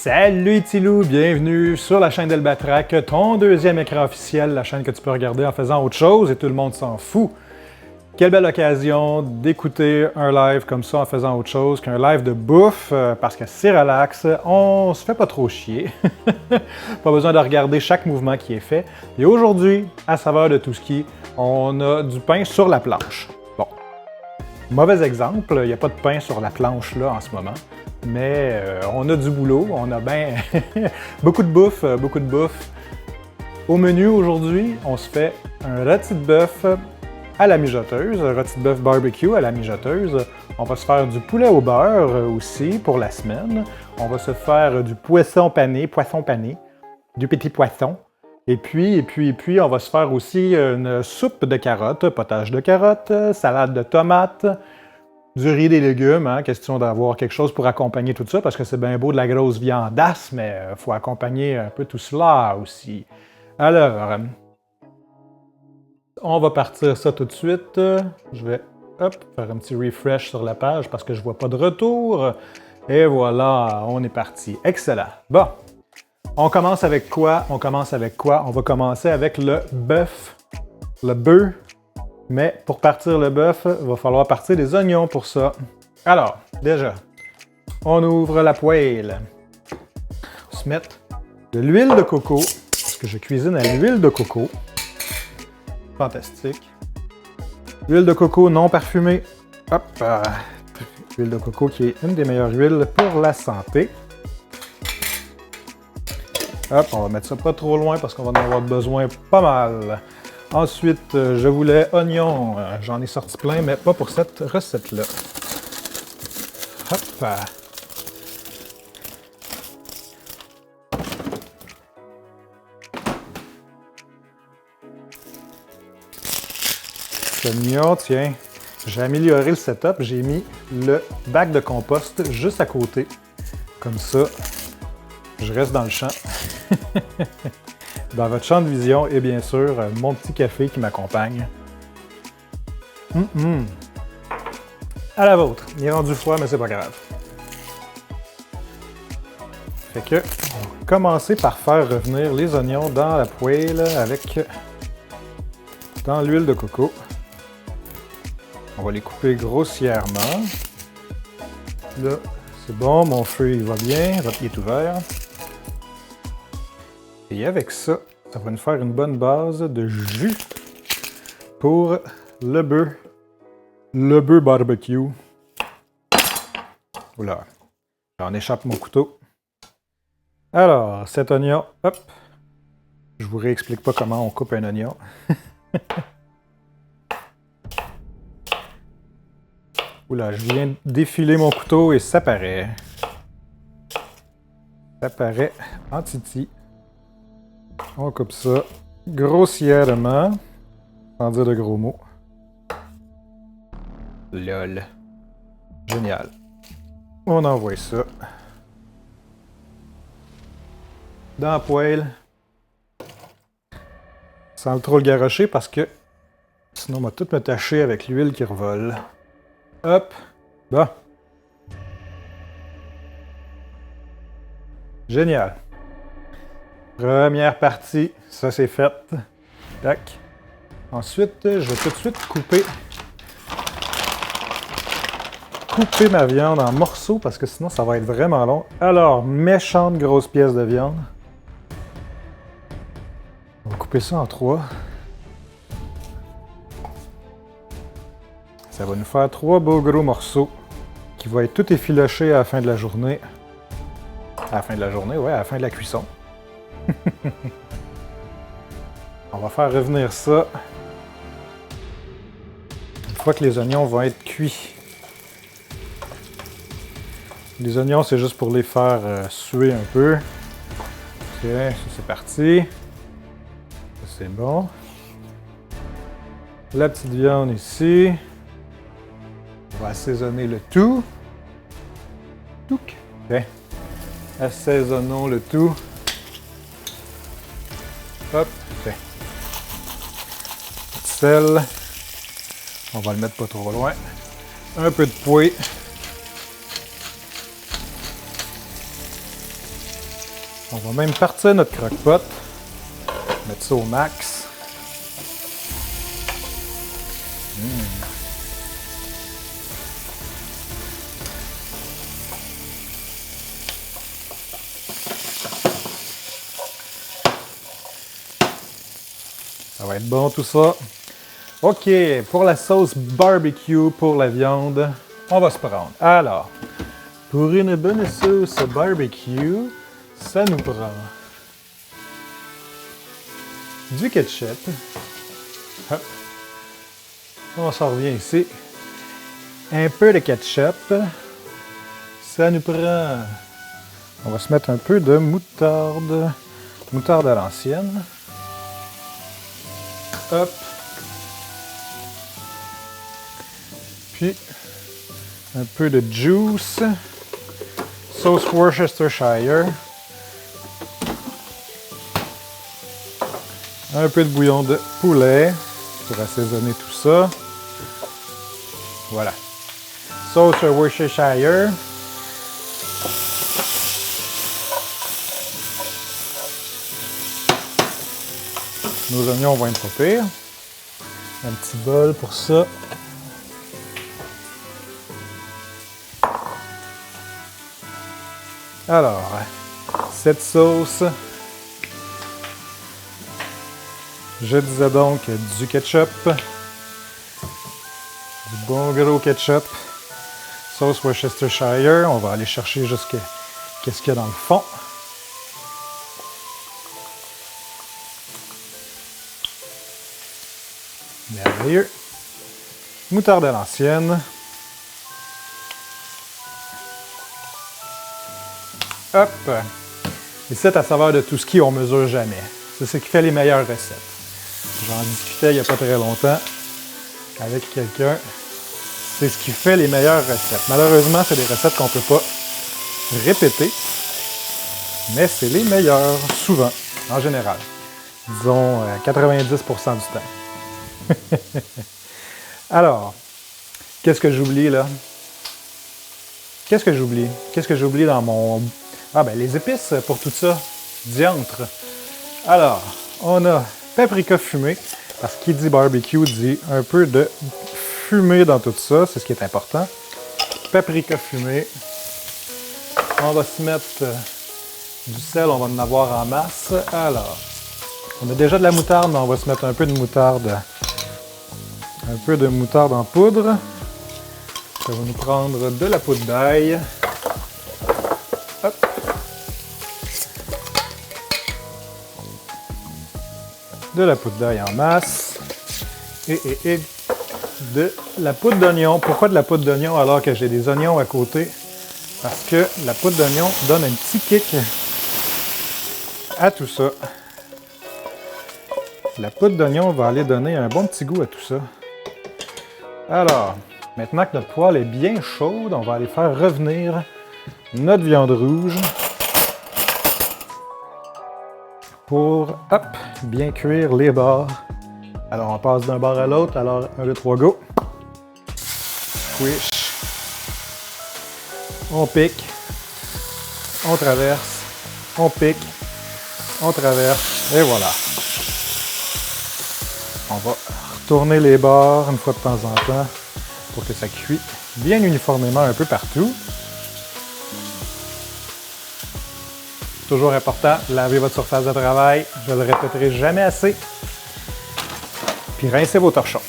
Salut les petits loups, bienvenue sur la chaîne d'Elbatrac, ton deuxième écran officiel, la chaîne que tu peux regarder en faisant autre chose et tout le monde s'en fout. Quelle belle occasion d'écouter un live comme ça en faisant autre chose qu'un live de bouffe, parce que c'est relax, on se fait pas trop chier. Pas besoin de regarder chaque mouvement qui est fait. Et aujourd'hui, à saveur de tout ski, on a du pain sur la planche. Bon, mauvais exemple, il n'y a pas de pain sur la planche là en ce moment. Mais on a du boulot, on a bien beaucoup de bouffe, beaucoup de bouffe. Au menu aujourd'hui, on se fait un rôti de bœuf à la mijoteuse, un rôti de bœuf barbecue à la mijoteuse. On va se faire du poulet au beurre aussi pour la semaine. On va se faire du poisson pané, du petit poisson. Et puis, on va se faire aussi une soupe de carottes, potage de carottes, salade de tomates, du riz, des légumes, hein, question d'avoir quelque chose pour accompagner tout ça, parce que c'est bien beau de la grosse viandasse, mais il faut accompagner un peu tout cela aussi. Alors, on va partir ça tout de suite. Je vais, faire un petit refresh sur la page parce que je vois pas de retour. Et voilà, on est parti. Excellent. Bon, on commence avec quoi? On va commencer avec le bœuf. Le bœuf. Mais pour partir le bœuf, il va falloir partir des oignons pour ça. Alors, déjà, on ouvre la poêle. On se met de l'huile de coco, parce que je cuisine à l'huile de coco. Fantastique. L'huile de coco non parfumée. Hop! L'huile de coco qui est une des meilleures huiles pour la santé. Hop, on va mettre ça pas trop loin parce qu'on va en avoir besoin pas mal. Ensuite, je voulais oignons. J'en ai sorti plein, mais pas pour cette recette-là. Hop! Oignons, tiens. J'ai amélioré le setup. J'ai mis le bac de compost juste à côté. Comme ça, je reste dans le champ. Dans votre champ de vision et bien sûr, mon petit café qui m'accompagne. À la vôtre. Il est rendu froid, mais c'est pas grave. Fait que, on va commencer par faire revenir les oignons dans la poêle avec dans l'huile de coco. On va les couper grossièrement. Là, c'est bon, mon feu il va bien, il est ouvert. Et avec ça, ça va nous faire une bonne base de jus pour le bœuf. Le bœuf barbecue. Oula, j'en échappe mon couteau. Alors, cet oignon, hop. Je vous réexplique pas comment on coupe un oignon. Oula, je viens d'effiler mon couteau et ça paraît. Ça paraît en titi. On coupe ça grossièrement, sans dire de gros mots. Lol. Génial. On envoie ça dans la poêle. Sans trop le garrocher parce que sinon on va tout me tacher avec l'huile qui revole. Hop. Bon. Génial. Première partie, ça c'est fait. Tac. Ensuite, je vais tout de suite couper ma viande en morceaux parce que sinon ça va être vraiment long. Alors, méchante grosse pièce de viande. On va couper ça en 3. Ça va nous faire 3 beaux gros morceaux qui vont être tout effilochés à la fin de la journée. À la fin de la journée, ouais, à la fin de la cuisson. On va faire revenir ça une fois que les oignons vont être cuits. Les oignons, c'est juste pour les faire suer un peu. Ok, ça c'est parti. Ça c'est bon. La petite viande ici. On va assaisonner le tout. Touc. Ok. Assaisonnons le tout. Hop, ok. Sel. On va le mettre pas trop loin. Un peu de poivre. On va même partir notre croque-pot. Mettre ça au max. Ça va être bon tout ça. OK, pour la sauce barbecue pour la viande, on va se prendre. Alors, pour une bonne sauce barbecue, ça nous prend du ketchup. Hop. On s'en revient ici. Un peu de ketchup. Ça nous prend... On va se mettre un peu de moutarde. Moutarde à l'ancienne. Hop. Puis, un peu de juice. Sauce Worcestershire. Un peu de bouillon de poulet pour assaisonner tout ça. Voilà. Sauce Worcestershire. Nos oignons vont être pas pires. Un petit bol pour ça. Alors, cette sauce, je disais donc du ketchup, du bon gros ketchup, sauce Worcestershire, on va aller chercher jusqu'à qu'est-ce qu'il y a dans le fond. Merveilleux. Moutarde à l'ancienne. Hop! Et c'est à saveur de tout ski, on ne mesure jamais. C'est ce qui fait les meilleures recettes. J'en discutais il n'y a pas très longtemps avec quelqu'un. C'est ce qui fait les meilleures recettes. Malheureusement, c'est des recettes qu'on ne peut pas répéter, mais c'est les meilleures, souvent, en général. Disons 90% du temps. Alors, qu'est-ce que j'oublie là? Qu'est-ce que j'oublie? Qu'est-ce que j'oublie dans mon... Ah ben les épices pour tout ça, diantre. Alors, on a paprika fumé, parce qu'il dit barbecue, dit un peu de fumée dans tout ça, c'est ce qui est important. Paprika fumé. On va se mettre du sel, on va en avoir en masse. Alors, on a déjà de la moutarde, mais on va se mettre un peu de moutarde. Un peu de moutarde en poudre. Ça va nous prendre de la poudre d'ail. Hop. De la poudre d'ail en masse. Et de la poudre d'oignon. Pourquoi de la poudre d'oignon alors que j'ai des oignons à côté? Parce que la poudre d'oignon donne un petit kick à tout ça. La poudre d'oignon va aller donner un bon petit goût à tout ça. Alors, maintenant que notre poêle est bien chaude, on va aller faire revenir notre viande rouge pour, hop, bien cuire les bords. Alors, on passe d'un bord à l'autre. Alors, 1, 2, 3, go! Squish. On pique. On traverse. On pique. On traverse. Et voilà. On va retourner les bords une fois de temps en temps pour que ça cuit bien uniformément un peu partout. Toujours important, lavez votre surface de travail. Je le répéterai jamais assez. Puis rincez vos torchons.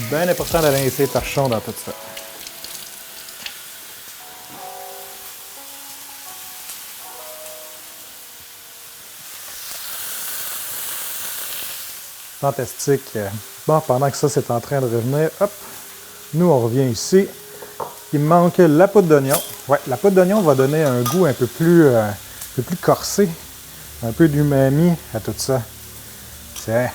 Bien important de rincer les torchons dans tout ça. Fantastique. Bon, pendant que ça, c'est en train de revenir, hop, nous, on revient ici. Il me manque la poudre d'oignon. Ouais, la poudre d'oignon va donner un goût un peu plus corsé, un peu d'umami à tout ça. Tiens.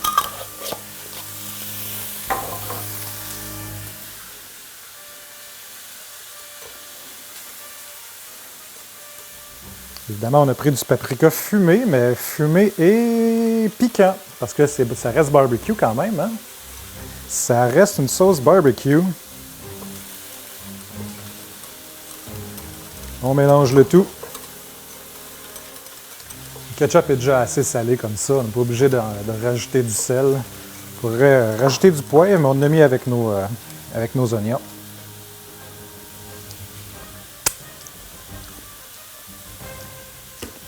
Évidemment, on a pris du paprika fumé, mais fumé et piquant, parce que ça reste barbecue quand même, hein? Ça reste une sauce barbecue. On mélange le tout. ketchup est déjà assez salé comme ça. On n'est pas obligé de rajouter du sel. On pourrait rajouter du poivre, mais on l'a mis avec nos oignons.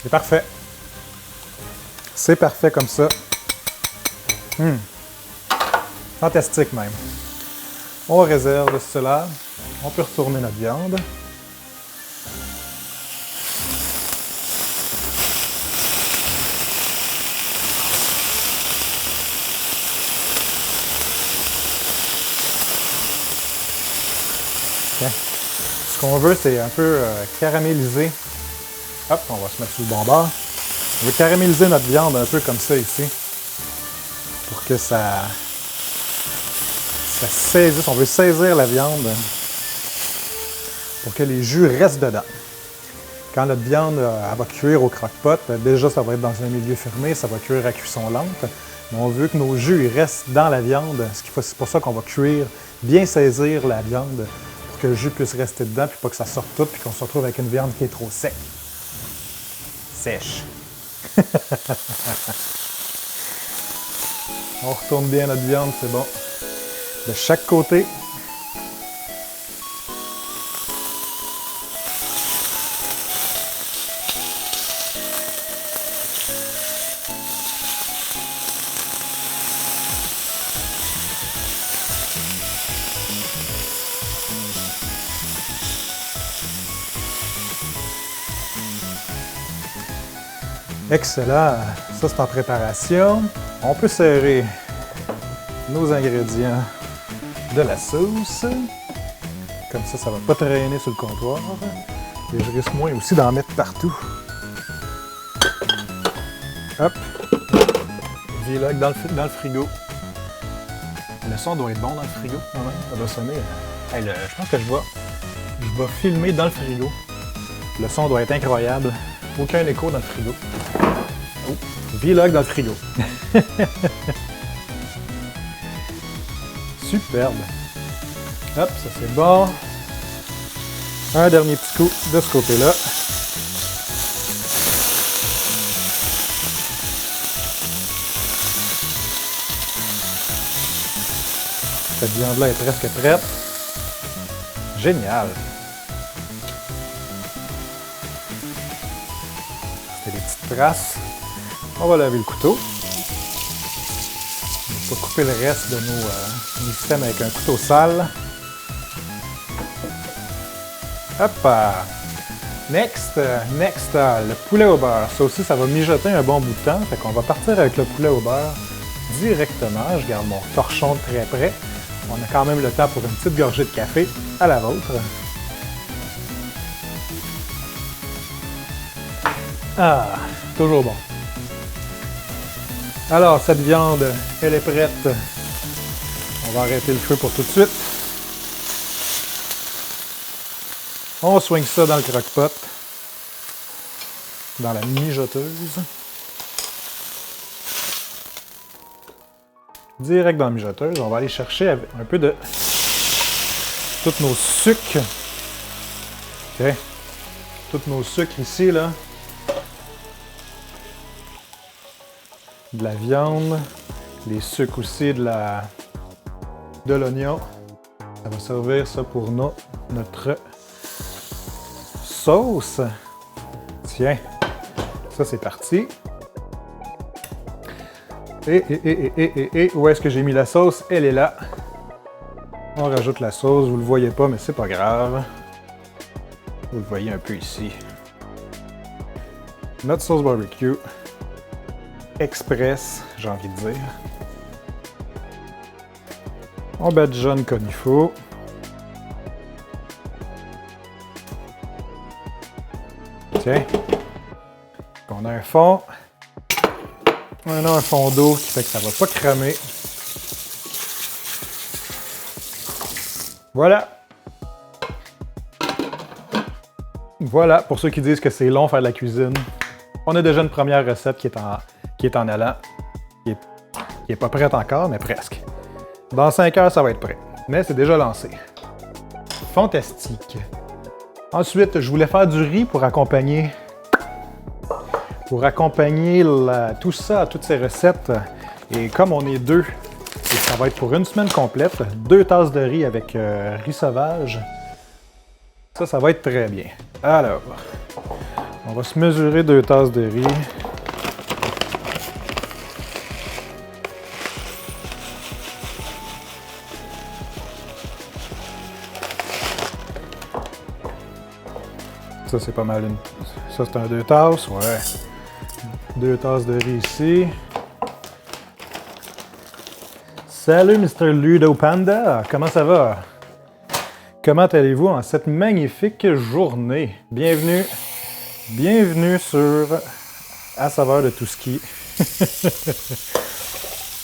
C'est parfait. C'est parfait comme ça. Fantastique même. On réserve cela. On peut retourner notre viande. Okay. Ce qu'on veut, c'est un peu caraméliser. Hop, on va se mettre sur le bon bord. On veut caraméliser notre viande un peu comme ça ici. Pour que ça saisisse. On veut saisir la viande pour que les jus restent dedans. Quand notre viande elle va cuire au croque-pot, déjà ça va être dans un milieu fermé, ça va cuire à cuisson lente. Mais on veut que nos jus ils restent dans la viande. C'est pour ça qu'on va cuire, bien saisir la viande pour que le jus puisse rester dedans, puis pas que ça sorte tout, puis qu'on se retrouve avec une viande qui est trop sec. Sèche. On retourne bien notre viande, c'est bon. De chaque côté. Excellent. Ça, c'est en préparation. On peut serrer nos ingrédients de la sauce. Comme ça, ça ne va pas traîner sur le comptoir. Et je risque moins aussi d'en mettre partout. Hop. Vlog dans le frigo. Le son doit être bon dans le frigo, quand même. Ça doit sonner. Hey, je pense que je vais filmer dans le frigo. Le son doit être incroyable. Aucun écho dans le frigo. Oh, vlog dans le frigo. Superbe. Hop, ça c'est bon. Un dernier petit coup de ce côté-là. Cette viande-là est presque prête. Génial. C'était des petites traces. On va laver le couteau. On va couper le reste de nos systèmes avec un couteau sale. Hop! Next, le poulet au beurre. Ça aussi, ça va mijoter un bon bout de temps. Fait qu'on va partir avec le poulet au beurre directement. Je garde mon torchon de très près. On a quand même le temps pour une petite gorgée de café à la vôtre. Ah, toujours bon. Alors, cette viande, elle est prête. On va arrêter le feu pour tout de suite. On swing ça dans le croque-pot, dans la mijoteuse. Direct dans la mijoteuse, on va aller chercher un peu de tous nos sucres. OK. Tous nos sucres ici, là. De la viande, les sucres aussi de l'oignon. Ça va servir ça pour notre sauce. Tiens, ça c'est parti. Et où est-ce que j'ai mis la sauce? Elle est là. On rajoute la sauce, vous le voyez pas, mais c'est pas grave. Vous le voyez un peu ici. Notre sauce barbecue. Express, j'ai envie de dire. On badigeonne comme il faut. Tiens. On a un fond. On a un fond d'eau qui fait que ça va pas cramer. Voilà. Voilà, pour ceux qui disent que c'est long faire de la cuisine. On a déjà une première recette qui est en allant. Qui est pas prête encore, mais presque. Dans 5 heures, ça va être prêt. Mais c'est déjà lancé. Fantastique. Ensuite, je voulais faire du riz pour accompagner pour accompagner tout ça, toutes ces recettes. Et comme on est deux, et ça va être pour une semaine complète, 2 tasses de riz avec riz sauvage. Ça va être très bien. Alors, on va se mesurer 2 tasses de riz. Ça, c'est pas mal. Ça, c'est un 2 tasses, ouais. 2 tasses de riz ici. Salut, Mr. Ludo Panda! Comment ça va? Comment allez-vous en cette magnifique journée? Bienvenue sur À saveur de tout ski.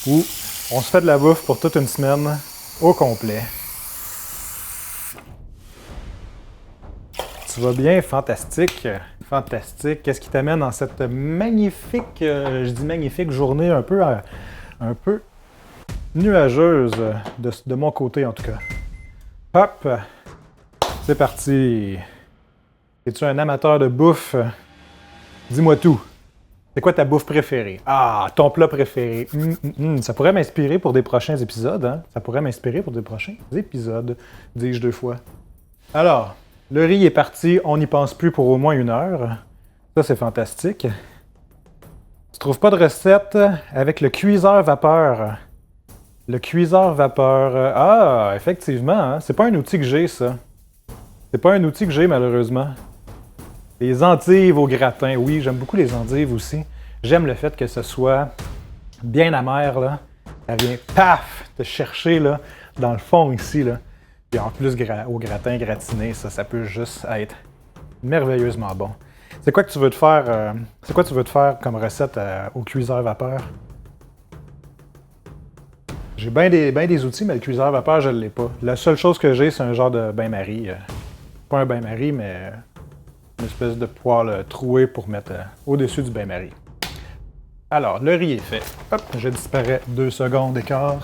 Où on se fait de la bouffe pour toute une semaine au complet. Tu vas bien? Fantastique. Fantastique. Qu'est-ce qui t'amène dans cette magnifique, je dis magnifique journée un peu nuageuse de mon côté en tout cas. Hop! C'est parti! Es-tu un amateur de bouffe? Dis-moi tout. C'est quoi ta bouffe préférée? Ah, ton plat préféré. Ça pourrait m'inspirer pour des prochains épisodes, hein? Ça pourrait m'inspirer pour des prochains épisodes, dis-je 2 fois. Alors, le riz est parti, on n'y pense plus pour au moins 1 heure. Ça, c'est fantastique. Tu trouves pas de recette avec le cuiseur vapeur? Le cuiseur vapeur. Ah, effectivement, hein? C'est pas un outil que j'ai, ça. C'est pas un outil que j'ai, malheureusement. Les endives au gratin. Oui, j'aime beaucoup les endives aussi. J'aime le fait que ce soit bien amer, là. Ça vient, paf, te chercher, là, dans le fond ici, là. Puis en plus, au gratin gratiné, ça peut juste être merveilleusement bon. C'est quoi que tu veux te faire, c'est quoi tu veux te faire comme recette au cuiseur vapeur? J'ai bien des outils, mais le cuiseur vapeur, je ne l'ai pas. La seule chose que j'ai, c'est un genre de bain-marie. Pas un bain-marie, mais une espèce de poêle troué pour mettre au-dessus du bain-marie. Alors, le riz est fait. Hop, je disparais 2 secondes d'écart.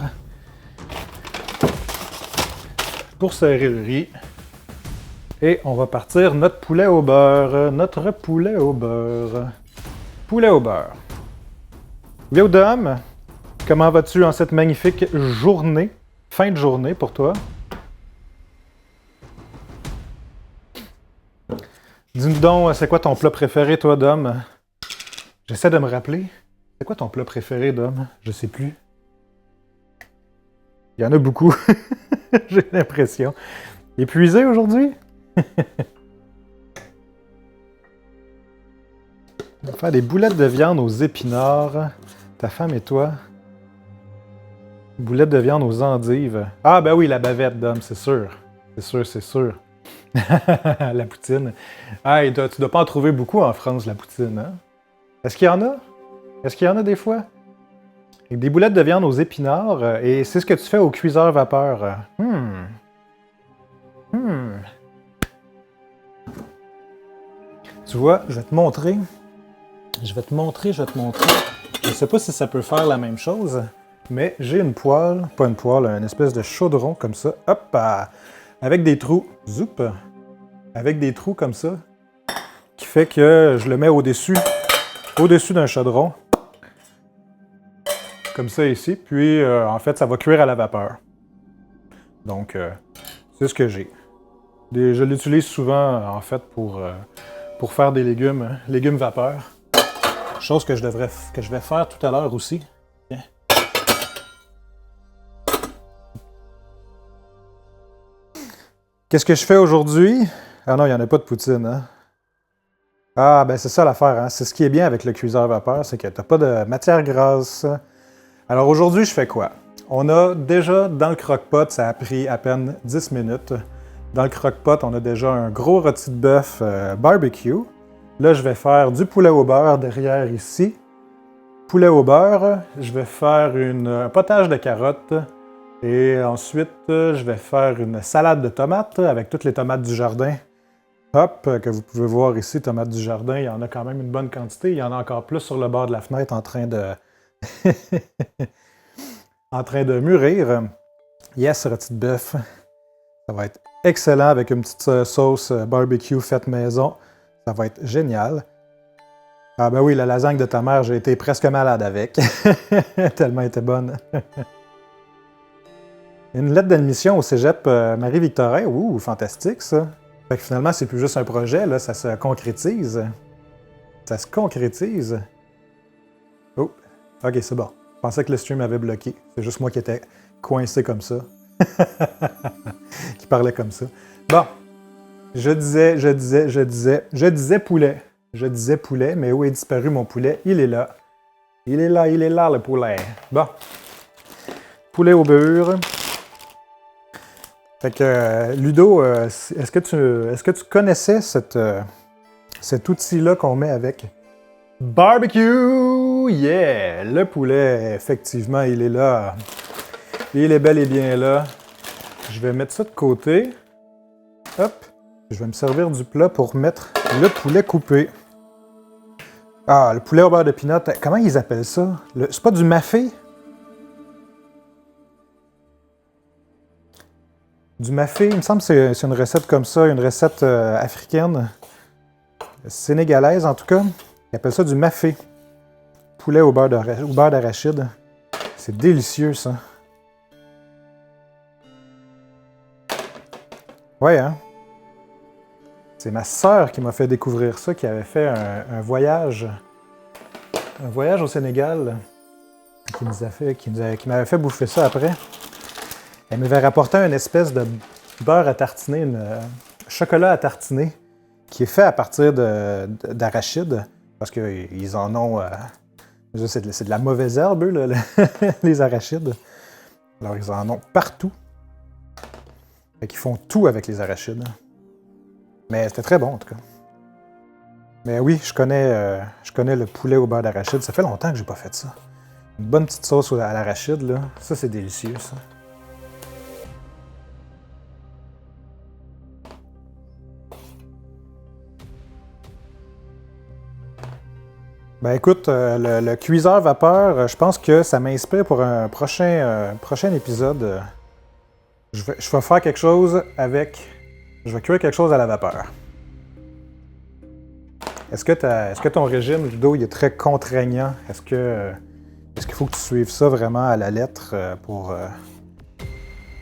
Pour serrer le riz. Et on va partir notre poulet au beurre. Notre poulet au beurre. Poulet au beurre. Yo, Dom! Comment vas-tu en cette magnifique journée? Fin de journée pour toi. Dis-nous donc, c'est quoi ton plat préféré, toi, Dom? J'essaie de me rappeler. C'est quoi ton plat préféré, Dom? Je sais plus. Il y en a beaucoup. J'ai l'impression. Épuisé aujourd'hui? On va faire des boulettes de viande aux épinards. Ta femme et toi? Boulettes de viande aux endives. Ah ben oui, la bavette, Dom, c'est sûr. C'est sûr. La poutine. Ah, et tu dois pas en trouver beaucoup en France, la poutine, hein? Est-ce qu'il y en a? Est-ce qu'il y en a des fois? Avec des boulettes de viande aux épinards, et c'est ce que tu fais au cuiseur vapeur. Tu vois, je vais te montrer. Je sais pas si ça peut faire la même chose, mais j'ai une poêle, pas une poêle, une espèce de chaudron comme ça. Hop! Avec des trous. Zoup! Avec des trous comme ça. Qui fait que je le mets au-dessus d'un chaudron. Comme ça ici. Puis, en fait, ça va cuire à la vapeur. Donc, c'est ce que j'ai. Je l'utilise souvent, en fait, pour faire des légumes vapeur. Chose que je vais faire tout à l'heure aussi. Tiens. Qu'est-ce que je fais aujourd'hui? Ah non, il n'y en a pas de poutine, hein? Ah, ben c'est ça l'affaire, hein? C'est ce qui est bien avec le cuiseur vapeur, c'est que tu n'as pas de matière grasse. Alors aujourd'hui, je fais quoi? On a déjà, dans le croque-pot, ça a pris à peine 10 minutes. Dans le croque-pot, on a déjà un gros rôti de bœuf barbecue. Là, je vais faire du poulet au beurre derrière ici. Poulet au beurre, je vais faire un potage de carottes. Et ensuite, je vais faire une salade de tomates avec toutes les tomates du jardin. Hop, que vous pouvez voir ici, tomates du jardin, il y en a quand même une bonne quantité. Il y en a encore plus sur le bord de la fenêtre en train de en train de mûrir. Yes, rôti de bœuf. Ça va être excellent avec une petite sauce barbecue faite maison. Ça va être génial. Ah ben oui, la lasagne de ta mère, j'ai été presque malade avec. Tellement elle était bonne. Une lettre d'admission au cégep Marie-Victorin. Ouh, fantastique ça. Fait que finalement, c'est plus juste un projet, là, ça se concrétise. Ça se concrétise. Oh, ok, c'est bon. Je pensais que le stream avait bloqué. C'est juste moi qui étais coincé comme ça. Qui parlait comme ça. Bon. Je disais poulet. Je disais poulet, mais où est disparu mon poulet? Il est là. Il est là, le poulet. Bon. Poulet au beurre. Fait que, Ludo, est-ce que tu connaissais cet outil-là qu'on met avec? Barbecue! Yeah! Le poulet, effectivement, il est là. Il est bel et bien là. Je vais mettre ça de côté. Hop! Je vais me servir du plat pour mettre le poulet coupé. Ah, le poulet au beurre de pinot. Comment ils appellent ça? C'est pas du mafé? Du mafé, il me semble que c'est une recette comme ça, une recette africaine. Sénégalaise en tout cas. Ils appellent ça du mafé. Poulet au beurre d'arachide. C'est délicieux ça. Ouais, hein? C'est ma sœur qui m'a fait découvrir ça, qui avait fait un voyage au Sénégal, qui m'avait fait bouffer ça après. Elle m'avait rapporté une espèce de beurre à tartiner, chocolat à tartiner, qui est fait à partir d'arachide, parce qu'ils en ont... c'est de la mauvaise herbe, eux, là, les arachides. Alors, ils en ont partout. Fait qu'ils font tout avec les arachides. Mais c'était très bon, en tout cas. Mais oui, je connais le poulet au beurre d'arachide. Ça fait longtemps que j'ai pas fait ça. Une bonne petite sauce à l'arachide, là. Ça, c'est délicieux, ça. Ben écoute, le cuiseur vapeur, je pense que ça m'inspire pour un prochain épisode. Je vais faire quelque chose avec... Je vais cuire quelque chose à la vapeur. Est-ce que ton régime, Ludo, il est très contraignant? Est-ce qu'il faut que tu suives ça vraiment à la lettre pour...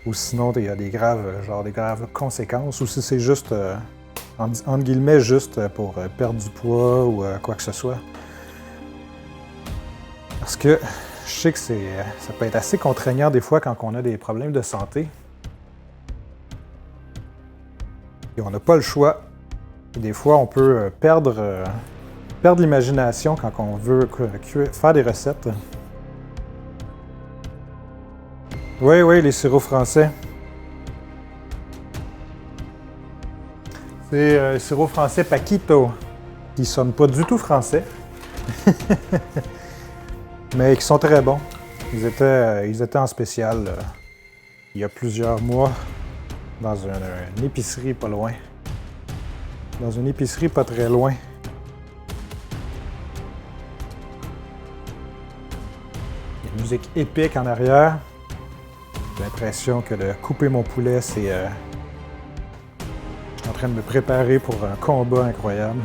ou sinon, il y a des graves conséquences? Ou si c'est juste, entre guillemets, juste pour perdre du poids ou quoi que ce soit? Parce que je sais que ça peut être assez contraignant des fois quand on a des problèmes de santé. Et on n'a pas le choix. Et des fois, on peut perdre l'imagination quand on veut faire des recettes. Oui, les sirops français. C'est le sirop français Paquito, qui ne sonne pas du tout français. Mais qui sont très bons. Ils étaient en spécial il y a plusieurs mois dans une épicerie pas loin. Dans une épicerie pas très loin. Il y a une musique épique en arrière. J'ai l'impression que de couper mon poulet, c'est... je suis en train de me préparer pour un combat incroyable.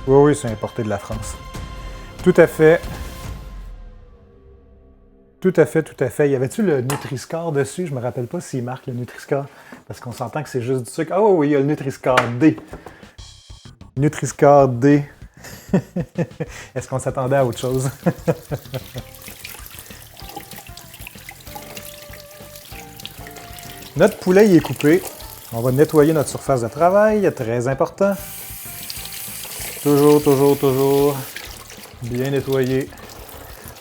Oui, c'est importé de la France. Tout à fait. Tout à fait. Y avait-tu le Nutri-Score dessus? Je me rappelle pas s'il marque le Nutri-Score. Parce qu'on s'entend que c'est juste du sucre. Oh oui, il y a le Nutri-Score D. Nutri-Score D. Est-ce qu'on s'attendait à autre chose? Notre poulet, il est coupé. On va nettoyer notre surface de travail. Très important. Toujours bien nettoyer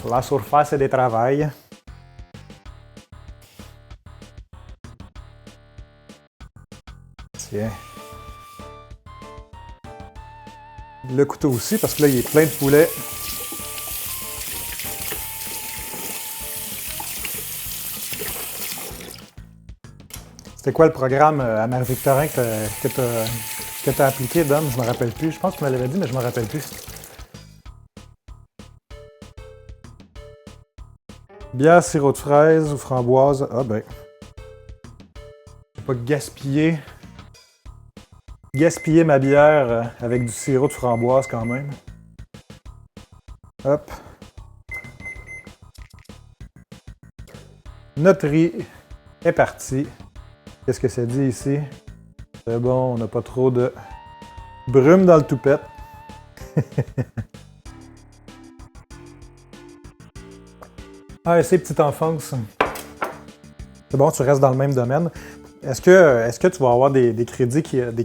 la surface de travail. Tiens. Le couteau aussi, parce que là, il est plein de poulet. C'était quoi le programme à Marie-Victorin que tu as appliqué, Dom? Je me rappelle plus. Je pense que tu me l'avais dit, mais je me rappelle plus. Bière, sirop de fraise ou framboise. Ah ben. Faut pas gaspiller gaspiller ma bière avec du sirop de framboise quand même. Hop. Notre riz est parti. Qu'est-ce que ça dit ici? C'est bon, on n'a pas trop de brume dans le toupette. Ah, c'est petite enfance. C'est bon, tu restes dans le même domaine. Est-ce que tu vas avoir des crédits des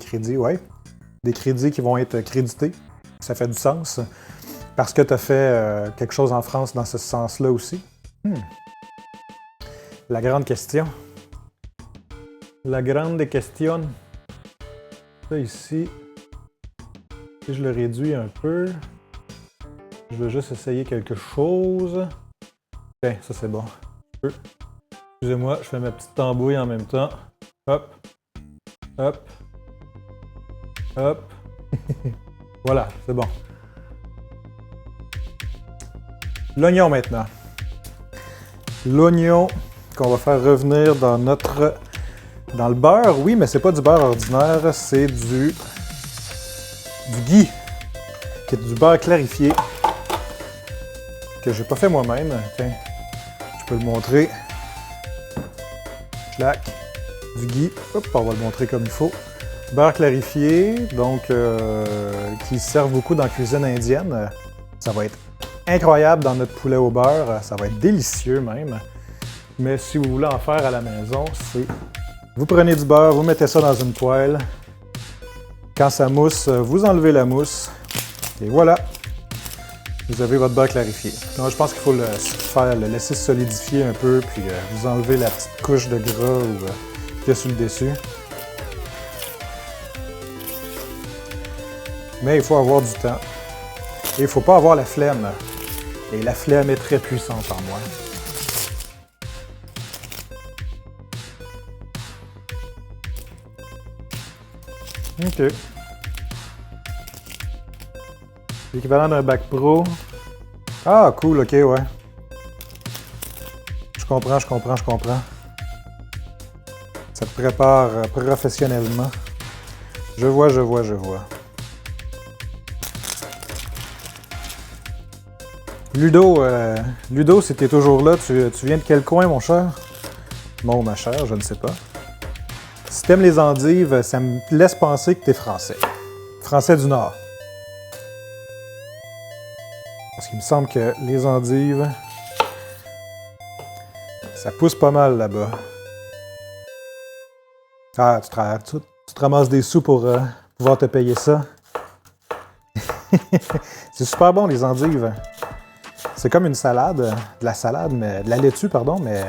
crédits qui vont être crédités? Ça fait du sens. Parce que tu as fait quelque chose en France dans ce sens-là aussi? La grande question. La grande question. Ça ici, si je le réduis un peu, je veux juste essayer quelque chose. Tiens, ça c'est bon. Excusez-moi, je fais ma petite tambouille en même temps. Hop, hop, hop. Voilà, c'est bon. L'oignon maintenant. L'oignon qu'on va faire revenir dans le beurre. Oui, mais c'est pas du beurre ordinaire, c'est du ghee, qui est du beurre clarifié, que j'ai pas fait moi-même. Tiens, je peux le montrer. Clac. Du ghee. Hop, on va le montrer comme il faut. Beurre clarifié, donc qui sert beaucoup dans la cuisine indienne. Ça va être incroyable dans notre poulet au beurre. Ça va être délicieux même. Mais si vous voulez en faire à la maison, c'est... Vous prenez du beurre, vous mettez ça dans une poêle. Quand ça mousse, vous enlevez la mousse. Et voilà! Vous avez votre beurre clarifié. Donc, je pense qu'il faut le laisser se solidifier un peu, puis vous enlevez la petite couche de gras qu'il y a sur le dessus. Mais il faut avoir du temps. Et il ne faut pas avoir la flemme. Et la flemme est très puissante en moi. OK. L'équivalent d'un bac pro. Ah, cool, OK, ouais. Je comprends. Ça te prépare professionnellement. Je vois. Ludo, si t'es toujours là, tu viens de quel coin, mon cher? Bon, ma chère, je ne sais pas. Si t'aimes les endives, ça me laisse penser que t'es français. Français du Nord. Parce qu'il me semble que les endives, ça pousse pas mal là-bas. Ah, tu te ramasses des sous pour pouvoir te payer ça. C'est super bon, les endives. C'est comme une salade, de la laitue, pardon, mais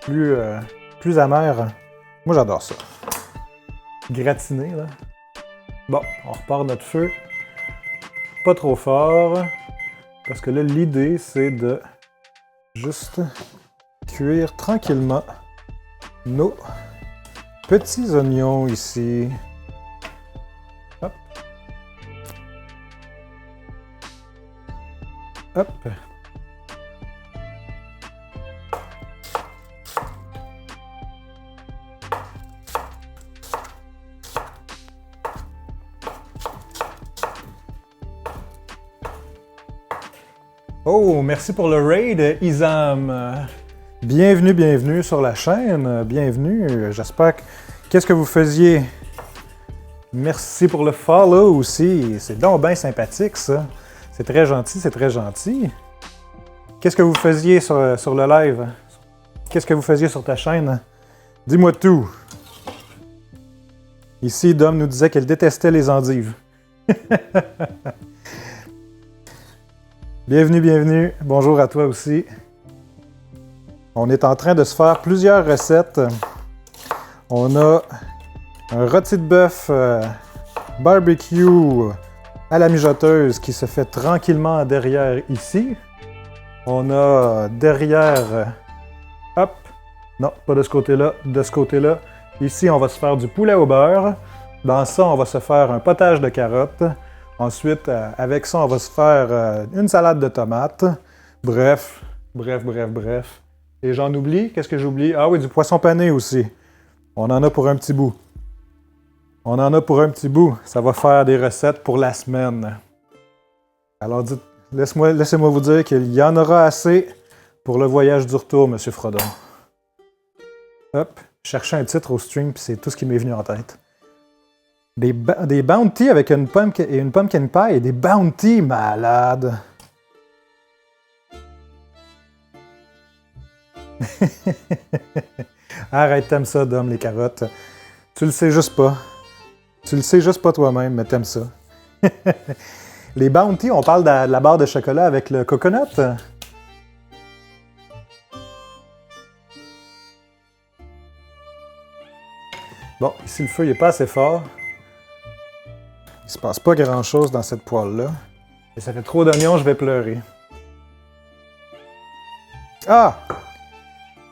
plus amère. Moi, j'adore ça. Gratiné, là. Bon, on repart notre feu. Pas trop fort. Parce que là, l'idée, c'est de juste cuire tranquillement nos petits oignons ici. Hop. Hop. Oh, merci pour le raid, Isam. Bienvenue sur la chaîne. Bienvenue. J'espère que... Qu'est-ce que vous faisiez? Merci pour le follow aussi. C'est donc bien sympathique, ça. C'est très gentil. Qu'est-ce que vous faisiez sur le live? Qu'est-ce que vous faisiez sur ta chaîne? Dis-moi tout. Ici, Dom nous disait qu'elle détestait les endives. Bienvenue. Bonjour à toi aussi. On est en train de se faire plusieurs recettes. On a un rôti de bœuf barbecue à la mijoteuse qui se fait tranquillement derrière ici. On a derrière... hop! Non, pas de ce côté-là, de ce côté-là. Ici, on va se faire du poulet au beurre. Dans ça, on va se faire un potage de carottes. Ensuite, avec ça, on va se faire une salade de tomates. Bref. Et j'en oublie? Qu'est-ce que j'oublie? Ah oui, du poisson pané aussi. On en a pour un petit bout. On en a pour un petit bout. Ça va faire des recettes pour la semaine. Alors laissez-moi vous dire qu'il y en aura assez pour le voyage du retour, Monsieur Frodon. Hop, chercher un titre au stream, puis c'est tout ce qui m'est venu en tête. Des bounty avec une pumpkin pie et des bounty malades. Arrête, t'aimes ça, Dom, les carottes. Tu le sais juste pas. Tu le sais juste pas toi-même, mais t'aimes ça. Les bounty, on parle de la barre de chocolat avec le coconut. Bon, ici le feu n'est pas assez fort. Il se passe pas grand-chose dans cette poêle-là. Et ça fait trop d'oignons, je vais pleurer. Ah!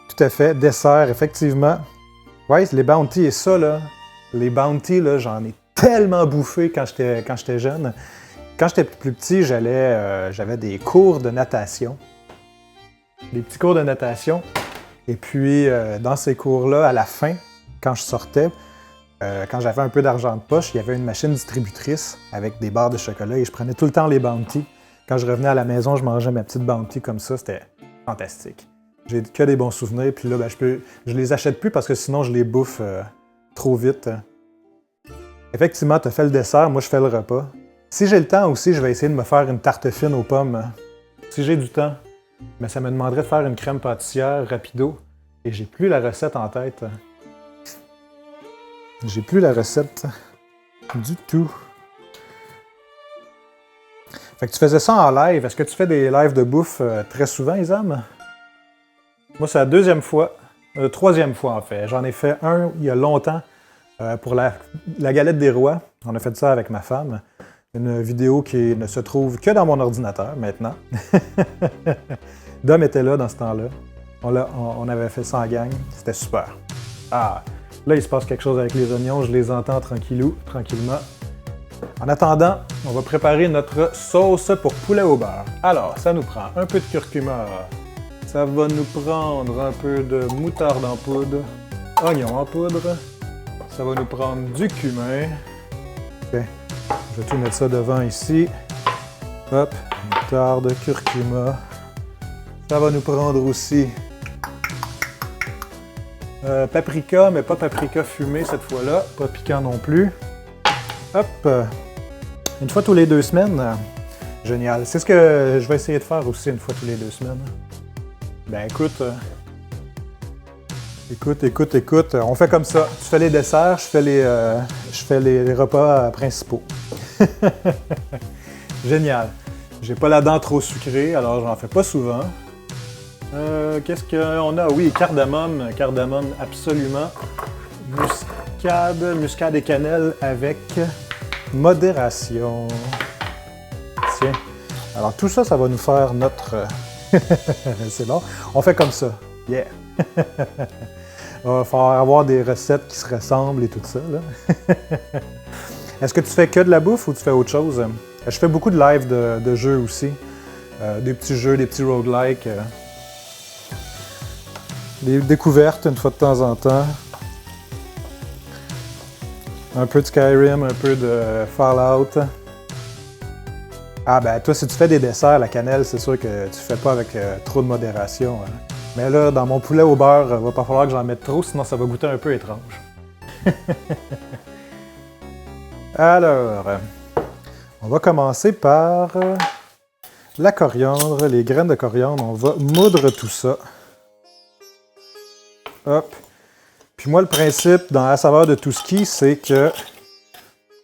Tout à fait, dessert, effectivement. Ouais, les bounty et ça, là. Les bounty, là, j'en ai tellement bouffé quand j'étais jeune. Quand j'étais plus petit, j'avais des cours de natation. Des petits cours de natation. Et puis, dans ces cours-là, à la fin, quand je sortais, quand j'avais un peu d'argent de poche, il y avait une machine distributrice avec des barres de chocolat et je prenais tout le temps les bounty. Quand je revenais à la maison, je mangeais ma petite bounty comme ça. C'était fantastique. J'ai que des bons souvenirs. Puis là, ben, je les achète plus parce que sinon, je les bouffe trop vite. Effectivement, tu as fait le dessert, moi, je fais le repas. Si j'ai le temps aussi, je vais essayer de me faire une tarte fine aux pommes. Si j'ai du temps. Mais ça me demanderait de faire une crème pâtissière rapido. Et j'ai plus la recette en tête. J'ai plus la recette du tout. Fait que tu faisais ça en live. Est-ce que tu fais des lives de bouffe très souvent, Isam? Moi, c'est la deuxième fois. Troisième fois, en fait. J'en ai fait un il y a longtemps pour la galette des rois. On a fait ça avec ma femme. Une vidéo qui ne se trouve que dans mon ordinateur maintenant. Dom était là dans ce temps-là. On avait fait ça en gang. C'était super. Ah! Là, il se passe quelque chose avec les oignons. Je les entends tranquillement. En attendant, on va préparer notre sauce pour poulet au beurre. Alors, ça nous prend un peu de curcuma. Ça va nous prendre un peu de moutarde en poudre. Oignon en poudre. Ça va nous prendre du cumin. OK. Je vais tout mettre ça devant ici. Hop, moutarde, curcuma. Ça va nous prendre aussi paprika, mais pas paprika fumé cette fois-là. Pas piquant non plus. Hop! Une fois tous les 2 semaines. Génial. C'est ce que je vais essayer de faire aussi une fois tous les 2 semaines. Ben écoute. Écoute. On fait comme ça. Tu fais les desserts, je fais les repas principaux. Génial. J'ai pas la dent trop sucrée, alors j'en fais pas souvent. Qu'est-ce qu'on a? Oui, cardamome. Cardamome, absolument. Muscade et cannelle avec modération. Tiens. Alors tout ça, ça va nous faire notre... C'est bon. On fait comme ça. Yeah! Il va falloir avoir des recettes qui se ressemblent et tout ça, là. Est-ce que tu fais que de la bouffe ou tu fais autre chose? Je fais beaucoup de live de jeux aussi. Des petits jeux, des petits roguelikes. Des découvertes une fois de temps en temps. Un peu de Skyrim, un peu de Fallout. Ah ben toi, si tu fais des desserts, la cannelle, c'est sûr que tu fais pas avec trop de modération. Hein. Mais là, dans mon poulet au beurre, va pas falloir que j'en mette trop, sinon ça va goûter un peu étrange. Alors, on va commencer par la coriandre, les graines de coriandre. On va moudre tout ça. Hop. Puis moi, le principe dans la saveur de tout ski, c'est que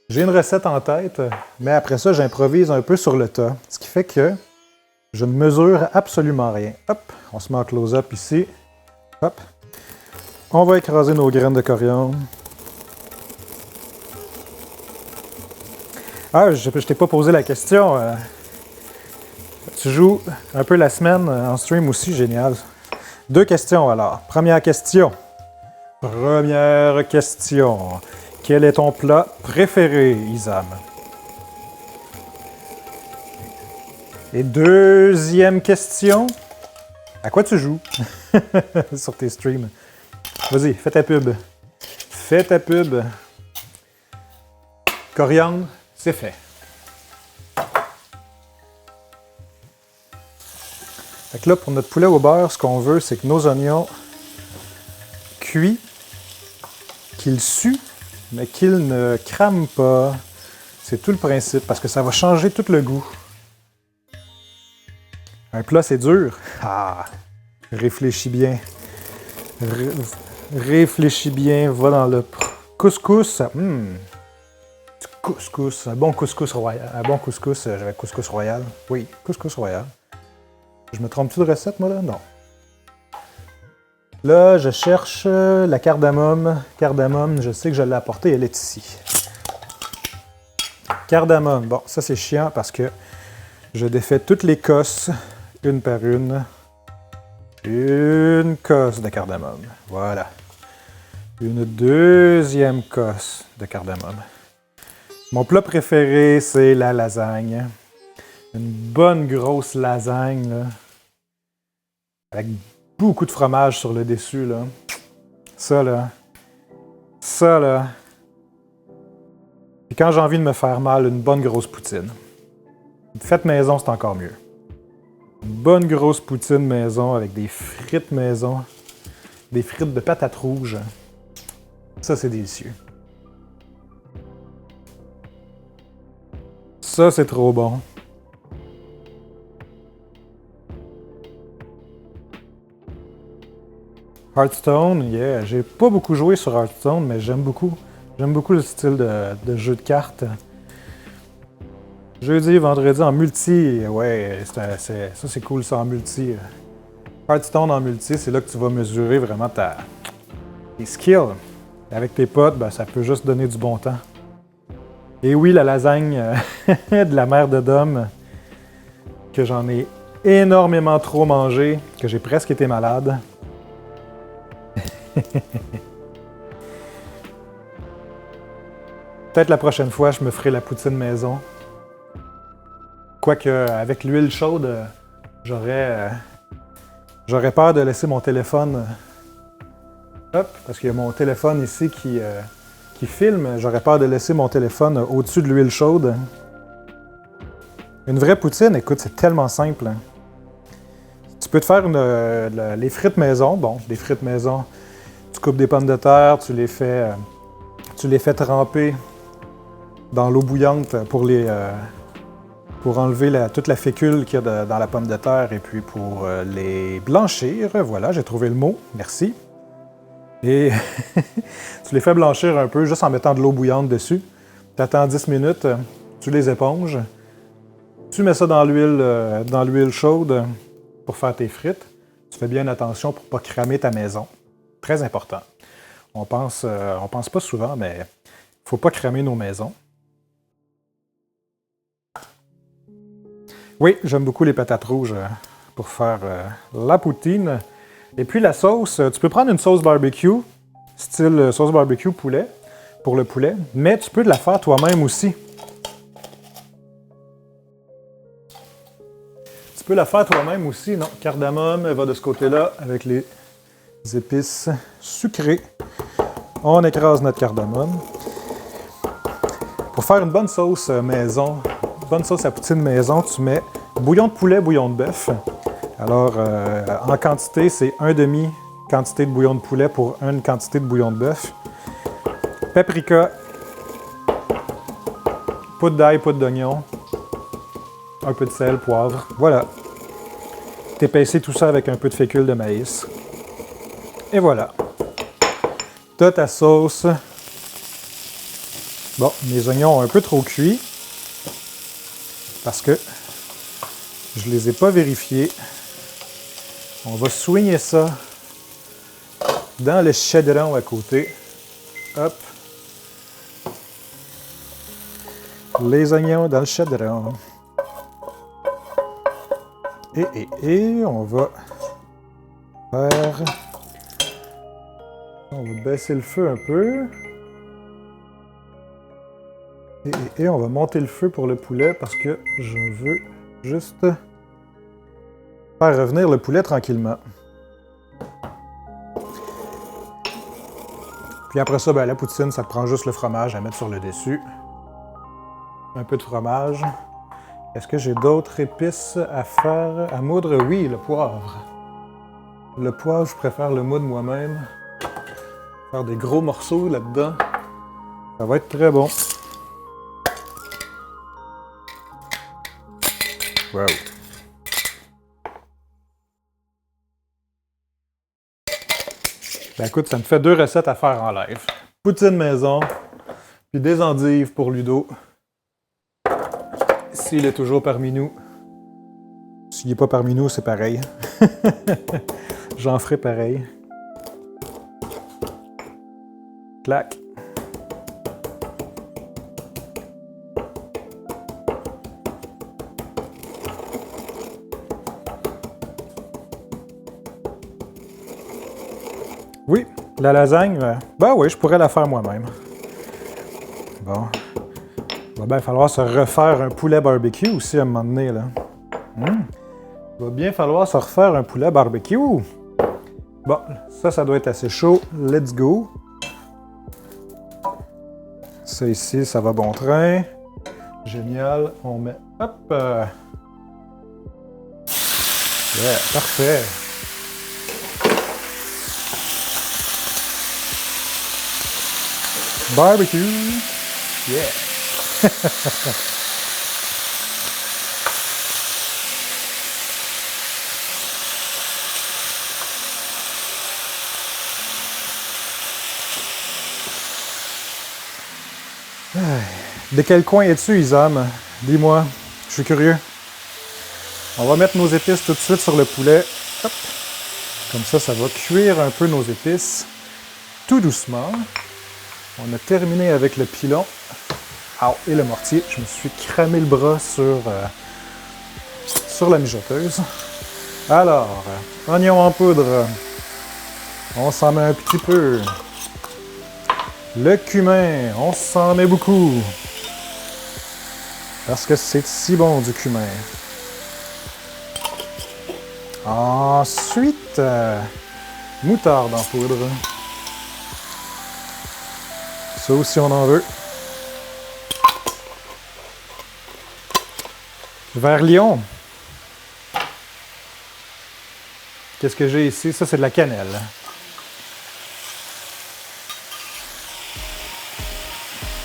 j'ai une recette en tête, mais après ça, j'improvise un peu sur le tas. Ce qui fait que je ne mesure absolument rien. Hop, on se met en close-up ici. Hop. On va écraser nos graines de coriandre. Ah, je t'ai pas posé la question. Tu joues un peu la semaine en stream aussi, génial. 2 questions alors. Première question. Quel est ton plat préféré, Isam? Et deuxième question. À quoi tu joues sur tes streams? Vas-y, fais ta pub. Coriandre, c'est fait. Fait que là, pour notre poulet au beurre, ce qu'on veut, c'est que nos oignons cuits, qu'ils suent, mais qu'ils ne crament pas. C'est tout le principe, parce que ça va changer tout le goût. Un plat, c'est dur. Ah! Réfléchis bien. Réfléchis bien. Va dans le couscous. Couscous. Un bon couscous royal. Un bon couscous. J'avais couscous royal. Oui, couscous royal. Je me trompe-tu de recette, moi, là? Non. Là, je cherche la cardamome. Cardamome, je sais que je l'ai apportée. Elle est ici. Cardamome. Bon, ça, c'est chiant parce que je défais toutes les cosses, une par une. Une cosse de cardamome. Voilà. Une deuxième cosse de cardamome. Mon plat préféré, c'est la lasagne. Une bonne grosse lasagne, là. Avec beaucoup de fromage sur le dessus, là. Ça, là. Ça, là. Et quand j'ai envie de me faire mal, une bonne grosse poutine. Faites maison, c'est encore mieux. Une bonne grosse poutine maison avec des frites maison. Des frites de patates rouges. Ça, c'est délicieux. Ça, c'est trop bon. Hearthstone, yeah. J'ai pas beaucoup joué sur Hearthstone, mais j'aime beaucoup. J'aime beaucoup le style de jeu de cartes. Jeudi, vendredi en multi, ouais, ça c'est cool ça en multi. Hearthstone en multi, c'est là que tu vas mesurer vraiment tes skills. Avec tes potes, ben, ça peut juste donner du bon temps. Et oui, la lasagne de la mère de Dom, que j'en ai énormément trop mangé, que j'ai presque été malade. Peut-être la prochaine fois, je me ferai la poutine maison. Quoique, avec l'huile chaude, j'aurais peur de laisser mon téléphone. Hop, parce qu'il y a mon téléphone ici qui filme. J'aurais peur de laisser mon téléphone au-dessus de l'huile chaude. Une vraie poutine, écoute, c'est tellement simple. Hein. Tu peux te faire les frites maison. Bon, des frites maison. Tu coupes des pommes de terre, tu les fais tremper dans l'eau bouillante pour enlever toute la fécule qu'il y a dans la pomme de terre et puis pour les blanchir. Voilà, j'ai trouvé le mot. Merci. Et tu les fais blanchir un peu juste en mettant de l'eau bouillante dessus. Tu attends 10 minutes, tu les éponges. Tu mets ça dans l'huile chaude pour faire tes frites. Tu fais bien attention pour ne pas cramer ta maison. Très important. On pense pas souvent, mais il ne faut pas cramer nos maisons. Oui, j'aime beaucoup les patates rouges pour faire la poutine. Et puis la sauce, tu peux prendre une sauce barbecue, style sauce barbecue poulet, pour le poulet, mais tu peux la faire toi-même aussi. Tu peux la faire toi-même aussi, non? Cardamome va de ce côté-là avec les épices sucrées. On écrase notre cardamome. Pour faire une bonne sauce maison, bonne sauce à poutine maison, tu mets bouillon de poulet, bouillon de bœuf. Alors, en quantité, c'est 1/2 quantité de bouillon de poulet pour 1 quantité de bouillon de bœuf. Paprika, poudre d'ail, poudre d'oignon, un peu de sel, poivre. Voilà. T'épaissis tout ça avec un peu de fécule de maïs. Et voilà. T'as ta sauce. Bon, mes oignons ont un peu trop cuit parce que je les ai pas vérifiés. On va soigner ça dans le chaudron à côté. Hop. Les oignons dans le chaudron. Et on va faire... On va baisser le feu un peu. Et on va monter le feu pour le poulet parce que je veux juste faire revenir le poulet tranquillement. Puis après ça, ben, la poutine, ça te prend juste le fromage à mettre sur le dessus. un peu de fromage. Est-ce que j'ai d'autres épices à faire, à moudre? Oui, le poivre. Le poivre, je préfère le moudre moi-même. Faire des gros morceaux là-dedans. Ça va être très bon. Wow. Ben écoute, ça me fait 2 recettes à faire en live. Poutine maison, puis des endives pour Ludo. S'il est toujours parmi nous. S'il n'est pas parmi nous, c'est pareil. J'en ferai pareil. Clac. Oui, la lasagne, ben oui, je pourrais la faire moi-même. Bon. Il va bien falloir se refaire un poulet barbecue aussi à un moment donné, là. Il va bien falloir se refaire un poulet barbecue. Bon, ça doit être assez chaud. Let's go. Ça ici, ça va bon train. Génial. On met... Hop! Yeah, parfait. Barbecue. Yeah. De quel coin es-tu, Isam? Dis-moi, je suis curieux. On va mettre nos épices tout de suite sur le poulet. Hop. Comme ça va cuire un peu nos épices. Tout doucement. On a terminé avec le pilon. Et le mortier. Je me suis cramé le bras sur la mijoteuse. Alors, oignon en poudre. On s'en met un petit peu. Le cumin, on s'en met beaucoup. Parce que c'est si bon du cumin. Ensuite, moutarde en poudre. Ça aussi, on en veut. Vers Lyon. Qu'est-ce que j'ai ici? Ça, c'est de la cannelle.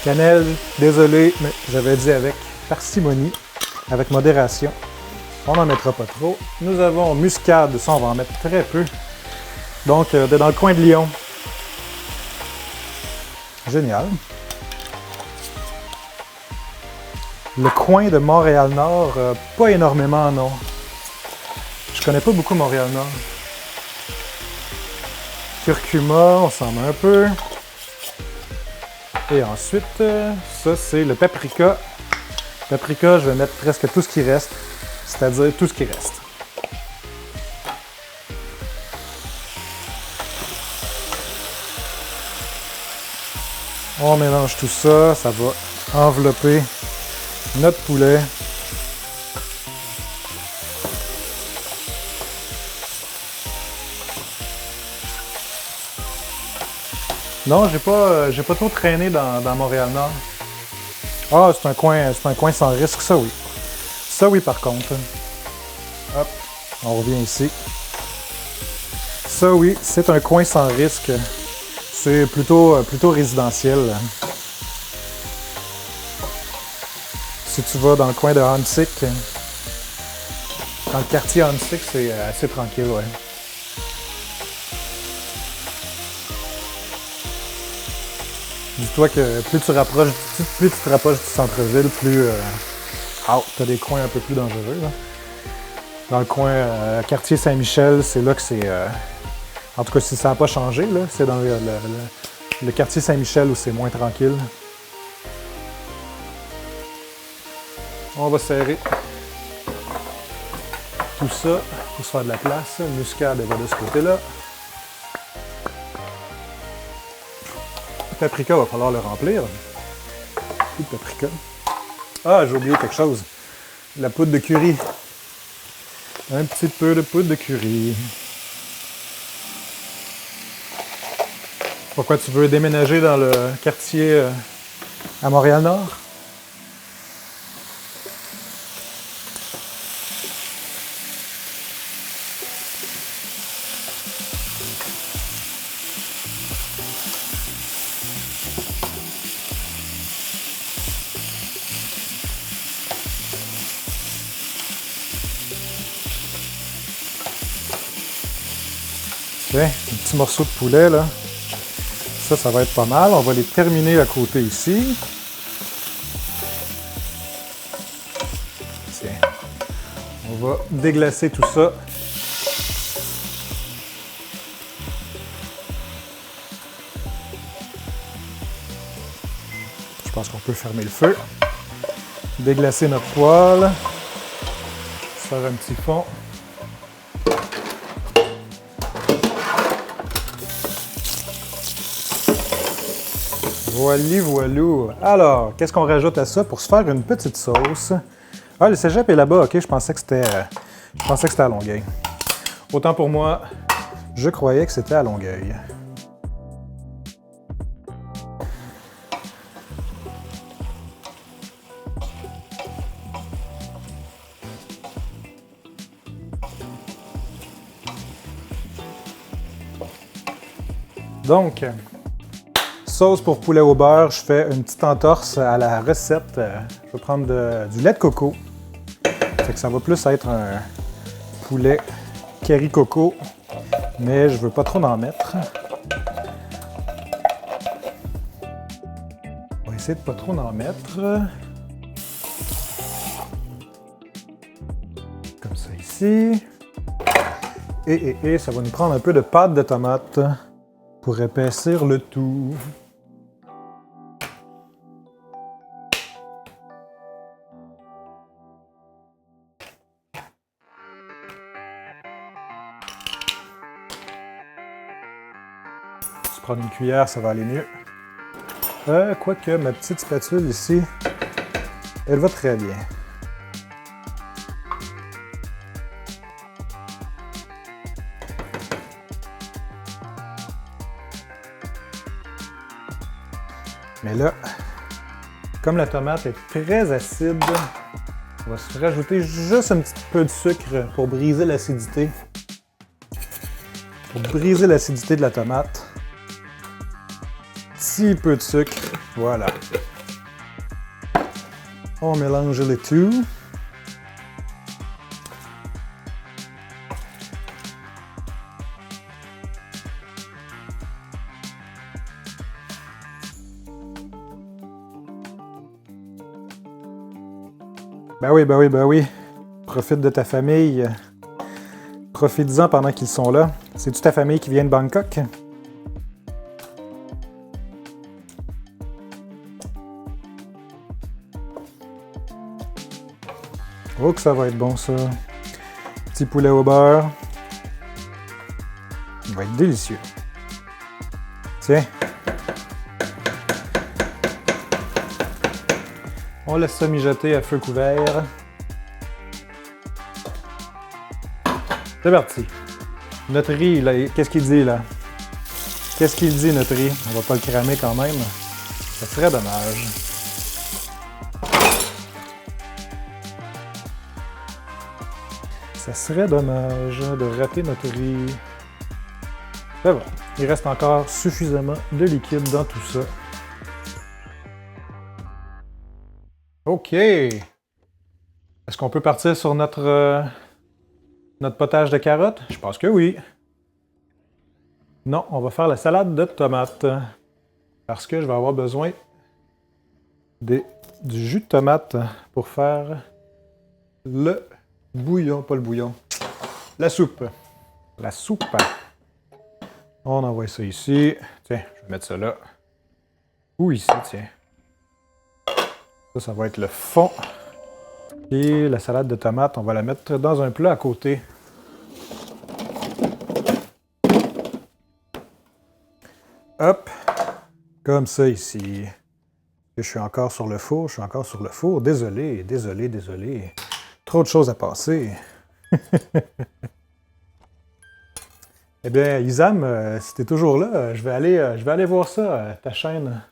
Cannelle, désolé, mais j'avais dit avec parcimonie, avec modération. On n'en mettra pas trop. Nous avons muscade, ça, on va en mettre très peu. Donc, dans le coin de Lyon. Génial. Le coin de Montréal-Nord, pas énormément, non. Je connais pas beaucoup Montréal-Nord. Curcuma, on s'en met un peu. Et ensuite, ça c'est le paprika. Paprika, je vais mettre presque tout ce qui reste, c'est-à-dire tout ce qui reste. On mélange tout ça, ça va envelopper notre poulet. Non, j'ai pas trop traîné dans Montréal-Nord. Ah, c'est un coin sans risque, ça oui. Ça oui par contre. Hop, on revient ici. Ça oui, c'est un coin sans risque. C'est plutôt résidentiel. Si tu vas dans le coin de Huntsic, dans le quartier Huntsic, c'est assez tranquille, ouais. Dis-toi que plus tu te rapproches du centre-ville, plus t'as des coins un peu plus dangereux. Là. Dans le coin quartier Saint-Michel, c'est là que c'est... en tout cas, si ça n'a pas changé, là, c'est dans le quartier Saint-Michel où c'est moins tranquille. On va serrer tout ça pour se faire de la place. Le muscade va de ce côté-là. Le paprika, va falloir le remplir. Plus de paprika. Ah, j'ai oublié quelque chose. La poudre de curry. Un petit peu de poudre de curry. Pourquoi tu veux déménager dans le quartier à Montréal-Nord? Tiens, un petit morceau de poulet, là. Ça va être pas mal. On va les terminer à côté ici. Tiens. On va déglacer tout ça. Je pense qu'on peut fermer le feu. Déglacer notre poêle. Se faire un petit fond. Voili, voilou. Alors, qu'est-ce qu'on rajoute à ça pour se faire une petite sauce? Ah, le cégep est là-bas, ok, je pensais que c'était à Longueuil. Autant pour moi, je croyais que c'était à Longueuil. Donc, sauce pour poulet au beurre, je fais une petite entorse à la recette. Je vais prendre du lait de coco. Fait que ça va plus être un poulet curry coco, mais je veux pas trop en mettre. On va essayer de pas trop en mettre. Comme ça ici. Et ça va nous prendre un peu de pâte de tomate pour épaissir le tout. Si prendre une cuillère, ça va aller mieux. Quoique ma petite spatule ici, elle va très bien. Mais là, comme la tomate est très acide, on va se rajouter juste un petit peu de sucre pour briser l'acidité. Pour briser l'acidité de la tomate. Petit peu de sucre, voilà. On mélange le tout. Ben oui. Profite de ta famille. Profite-en pendant qu'ils sont là. C'est-tu ta famille qui vient de Bangkok? Oh que ça va être bon ça. Petit poulet au beurre. Il va être délicieux. Tiens. On laisse ça mijoter à feu couvert. C'est parti. Notre riz, là, qu'est-ce qu'il dit là? Qu'est-ce qu'il dit notre riz? On va pas le cramer quand même. Ça serait dommage. Ça serait dommage de rater notre riz. C'est bon. Il reste encore suffisamment de liquide dans tout ça. OK. Est-ce qu'on peut partir sur notre potage de carottes? Je pense que oui. Non, on va faire la salade de tomates. Parce que je vais avoir besoin du jus de tomate pour faire le bouillon, pas le bouillon. La soupe. La soupe. On envoie ça ici. Tiens, je vais mettre ça là. Ou ici, tiens. Ça va être le fond. Et la salade de tomates, on va la mettre dans un plat à côté. Hop. Comme ça ici. Je suis encore sur le four, Désolé. Trop de choses à passer. Eh bien, Isam, si t'es toujours là, je vais aller voir ça, ta chaîne.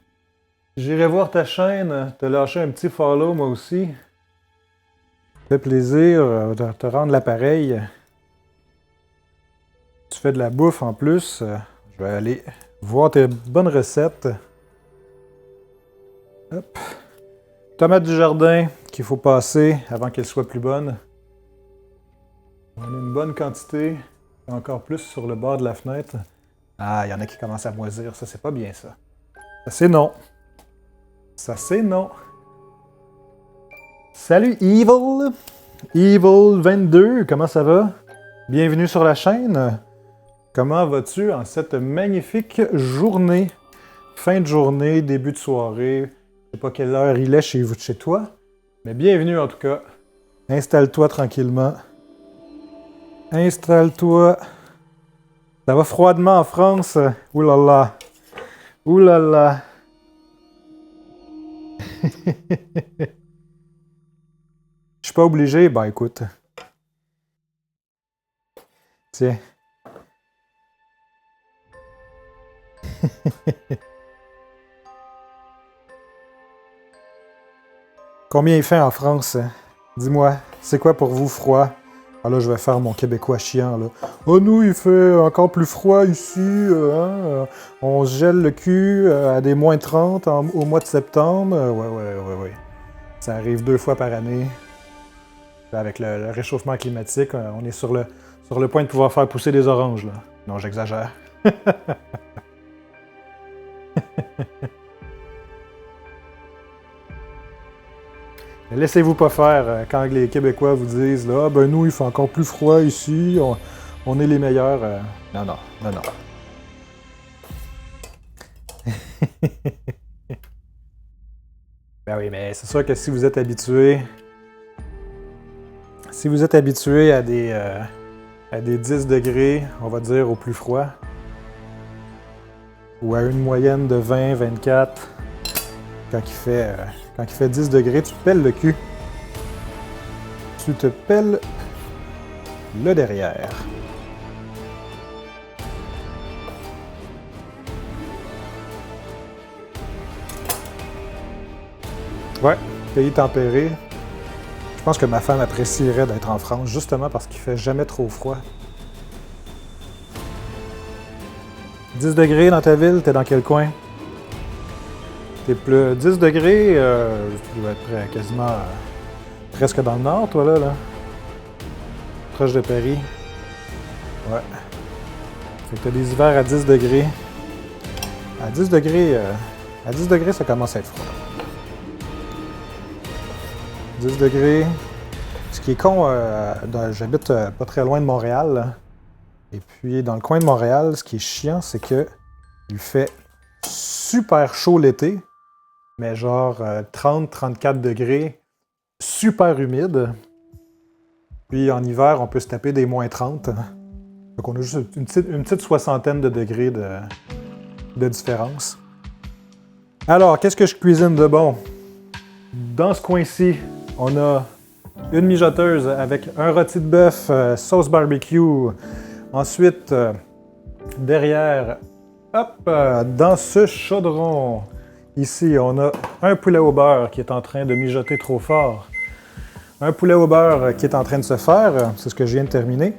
J'irai voir ta chaîne, te lâcher un petit follow moi aussi. Ça fait plaisir de te rendre l'appareil. Tu fais de la bouffe en plus. Je vais aller voir tes bonnes recettes. Hop. Tomate du jardin qu'il faut passer avant qu'elle soit plus bonne. On a une bonne quantité. Encore plus sur le bord de la fenêtre. Ah, il y en a qui commencent à moisir. Ça, c'est pas bien, ça. Ça, c'est non. Ça, c'est non. Salut, Evil! Evil22, comment ça va? Bienvenue sur la chaîne. Comment vas-tu en cette magnifique journée? Fin de journée, début de soirée. Je sais pas quelle heure il est chez toi. Mais bienvenue en tout cas. Installe-toi tranquillement. Installe-toi. Ça va froidement en France. Ouh là là. Ouh là là. Je suis pas obligé. Ben écoute. Tiens. Combien il fait en France? Dis-moi, c'est quoi pour vous froid? Ah là, je vais faire mon québécois chiant, là. Oh, nous, il fait encore plus froid ici, on se gèle le cul à des moins 30 au mois de septembre. Ouais. Ça arrive 2 fois par année. Avec le réchauffement climatique, on est sur le point de pouvoir faire pousser des oranges, là. Non, j'exagère. Laissez-vous pas faire quand les Québécois vous disent là, ben nous, il fait encore plus froid ici, on est les meilleurs. Non. Ben oui, mais c'est sûr que si vous êtes habitué. Si vous êtes habitué à des 10 degrés, on va dire au plus froid, ou à une moyenne de 20, 24, quand il fait 10 degrés, tu te pelles le cul. Tu te pelles le derrière. Ouais, pays tempéré. Je pense que ma femme apprécierait d'être en France, justement parce qu'il fait jamais trop froid. 10 degrés dans ta ville, t'es dans quel coin? T'es plus 10 degrés, tu dois être quasiment presque dans le nord, toi, là. Proche de Paris. Ouais. Fait que t'as des hivers à 10 degrés. À 10 degrés, ça commence à être froid. 10 degrés. Ce qui est con, j'habite pas très loin de Montréal, là. Et puis, dans le coin de Montréal, ce qui est chiant, c'est que il fait super chaud l'été, mais genre 30-34 degrés, super humide. Puis en hiver, on peut se taper des moins 30. Donc on a juste une petite soixantaine de degrés de différence. Alors, qu'est-ce que je cuisine de bon? Dans ce coin-ci, on a une mijoteuse avec un rôti de bœuf, sauce barbecue. Ensuite, derrière, hop, dans ce chaudron, ici, on a un poulet au beurre qui est en train de mijoter trop fort. Un poulet au beurre qui est en train de se faire, c'est ce que je viens de terminer.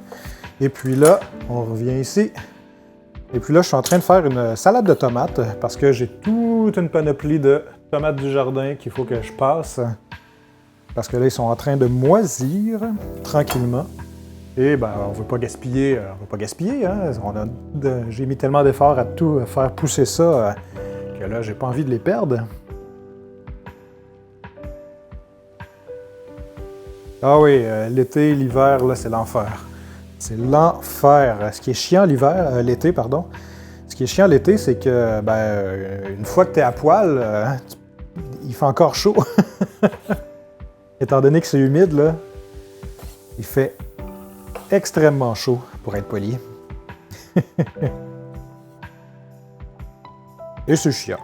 Et puis là, on revient ici. Et puis là, je suis en train de faire une salade de tomates parce que j'ai toute une panoplie de tomates du jardin qu'il faut que je passe. Parce que là, ils sont en train de moisir tranquillement. Et ben, on ne veut pas gaspiller, hein? J'ai mis tellement d'efforts à tout faire pousser ça que là, j'ai pas envie de les perdre. Ah oui, l'été, l'hiver, là, c'est l'enfer. C'est l'enfer. Ce qui est chiant l'été, pardon. Ce qui est chiant l'été, c'est que, une fois que t'es à poil, il fait encore chaud. Étant donné que c'est humide, là, il fait extrêmement chaud, pour être poli. Et c'est chiant.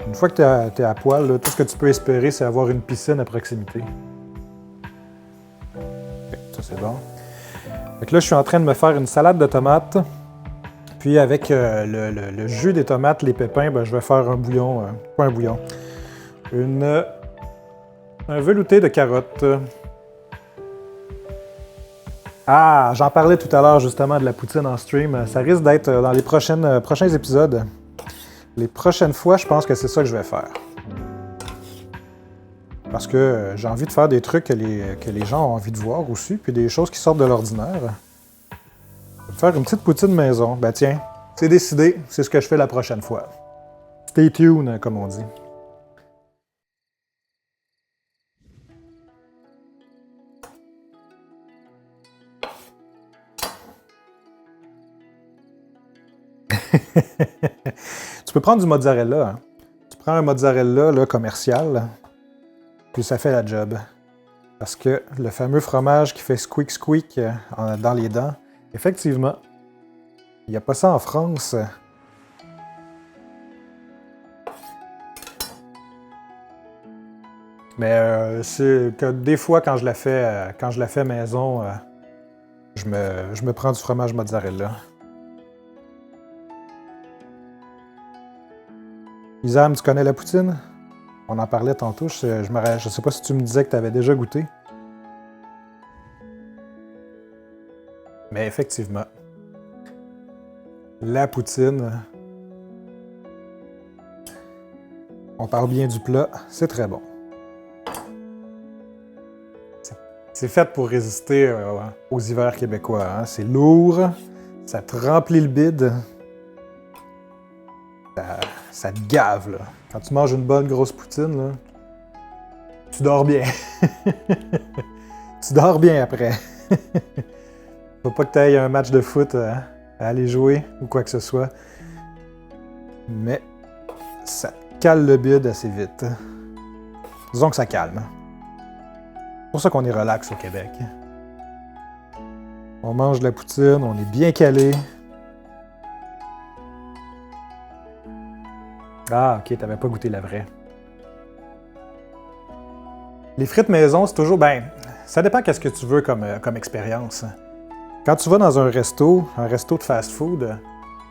Une fois que t'es à poil, là, tout ce que tu peux espérer, c'est avoir une piscine à proximité. Ça, c'est bon. Fait que là, je suis en train de me faire une salade de tomates. Puis avec le jus des tomates, les pépins, ben, je vais faire un bouillon. Pas un bouillon. Un velouté de carottes. Ah, j'en parlais tout à l'heure justement de la poutine en stream. Ça risque d'être dans les prochains épisodes. Les prochaines fois, je pense que c'est ça que je vais faire. Parce que j'ai envie de faire des trucs que les gens ont envie de voir aussi, puis des choses qui sortent de l'ordinaire. Je vais faire une petite poutine maison. Ben tiens, c'est décidé, c'est ce que je fais la prochaine fois. Stay tuned, comme on dit. Tu peux prendre du mozzarella. Hein. Tu prends un mozzarella là, commercial, puis ça fait la job. Parce que le fameux fromage qui fait squeak squeak dans les dents, effectivement, il n'y a pas ça en France. Mais c'est que des fois, quand je la fais maison, je me prends du fromage mozzarella. Isam, tu connais la poutine? On en parlait tantôt, je sais pas si tu me disais que tu avais déjà goûté. Mais effectivement, la poutine, on parle bien du plat, c'est très bon. C'est fait pour résister aux hivers québécois. Hein? C'est lourd, ça te remplit le bide, ça te gave. Là. Quand tu manges une bonne grosse poutine, là, tu dors bien. Tu dors bien après. Faut pas que tu ailles un match de foot à aller jouer ou quoi que ce soit. Mais ça cale le bide assez vite. Disons que ça calme. C'est pour ça qu'on est relax au Québec. On mange de la poutine, on est bien calé. Ah, ok, t'avais pas goûté la vraie. Les frites maison, c'est toujours... Ben, ça dépend qu'est-ce que tu veux comme expérience. Quand tu vas dans un resto de fast-food,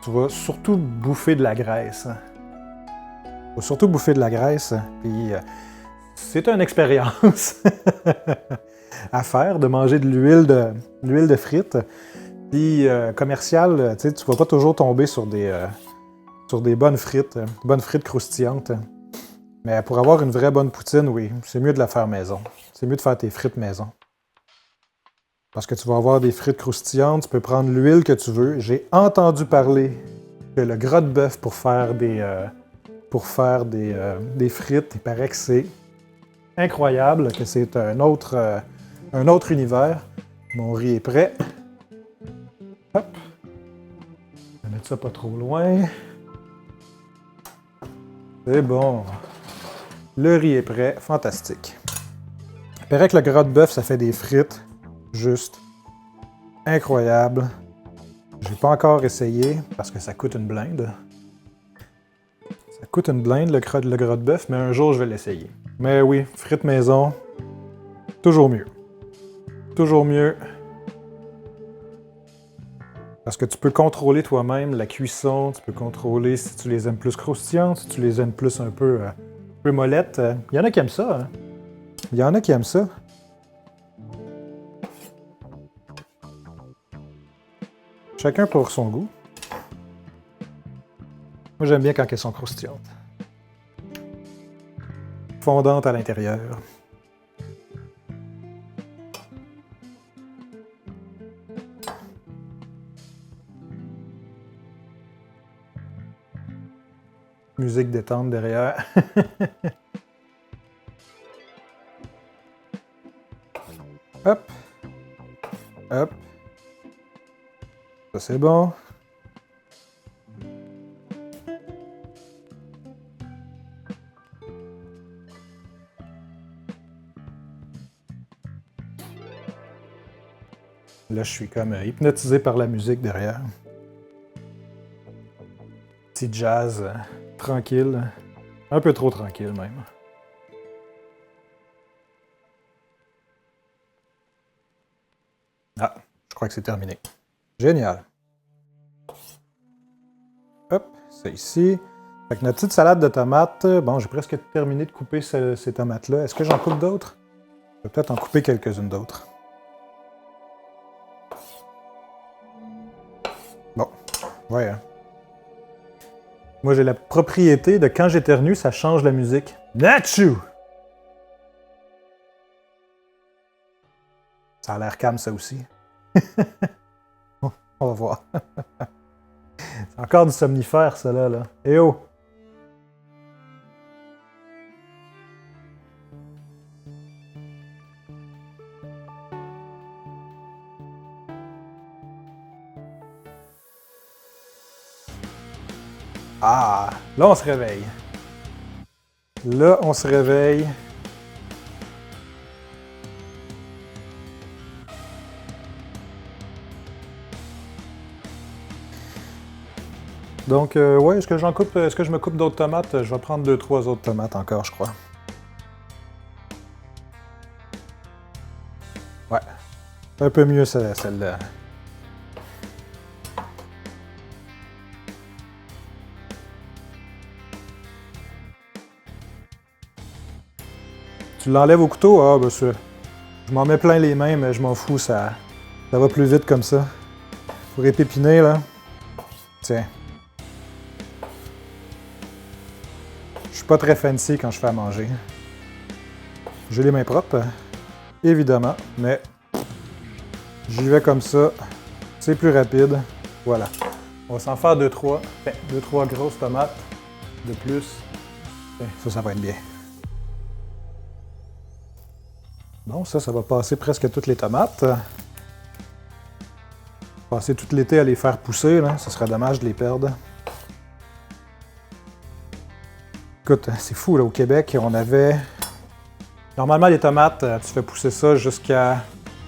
tu vas surtout bouffer de la graisse. Tu vas surtout bouffer de la graisse, puis c'est une expérience à faire, de manger de l'huile de frites. Puis commercial, tu vas pas toujours tomber sur des bonnes frites croustillantes. Mais pour avoir une vraie bonne poutine, oui, c'est mieux de la faire maison. C'est mieux de faire tes frites maison. Parce que tu vas avoir des frites croustillantes, tu peux prendre l'huile que tu veux. J'ai entendu parler que le gras de bœuf pour faire des frites, il paraît que c'est incroyable, que c'est un autre univers. Mon riz est prêt. Hop. Je vais mettre ça pas trop loin. C'est bon. Le riz est prêt. Fantastique. Il paraît que le gras de bœuf, ça fait des frites juste incroyables. J'ai pas encore essayé parce que ça coûte une blinde. Ça coûte une blinde, le gras de bœuf, mais un jour, je vais l'essayer. Mais oui, frites maison, toujours mieux. Toujours mieux. Parce que tu peux contrôler toi-même la cuisson, tu peux contrôler si tu les aimes plus croustillantes, si tu les aimes plus un peu mollettes. Il y en a qui aiment ça. Hein? Il y en a qui aiment ça. Chacun pour son goût. Moi, j'aime bien quand elles sont croustillantes. Fondantes à l'intérieur. Musique détente derrière. Hop. Hop. Ça, c'est bon. Là, je suis comme hypnotisé par la musique derrière. Petit jazz tranquille. Un peu trop tranquille, même. Ah, je crois que c'est terminé. Génial. Hop, c'est ici. Fait que notre petite salade de tomates, bon, j'ai presque terminé de couper ces tomates-là. Est-ce que j'en coupe d'autres? Je vais peut-être en couper quelques-unes d'autres. Bon, ouais. Hein. Moi, j'ai la propriété de quand j'éternue, ça change la musique. Nachu! Ça a l'air calme, ça aussi. On va voir. C'est encore du somnifère, ça, là. Eh oh! Ah! Là, on se réveille. Là, on se réveille. Donc, ouais, est-ce que je me coupe d'autres tomates? Je vais prendre 2-3 autres tomates encore, je crois. Ouais. Un peu mieux celle-là. Tu l'enlèves au couteau? Ah, ben ça. Je m'en mets plein les mains, mais je m'en fous, ça va plus vite comme ça. Pour épépiner, là. Tiens. Je suis pas très fancy quand je fais à manger. J'ai les mains propres, évidemment, mais j'y vais comme ça. C'est plus rapide. Voilà. On va s'en faire 2-3. 2-3 grosses tomates de plus. Ça va être bien. Bon, ça va passer presque toutes les tomates. Passer tout l'été à les faire pousser, là, ça serait dommage de les perdre. Écoute, c'est fou, là, au Québec, on avait... Normalement, les tomates, tu fais pousser ça jusqu'à...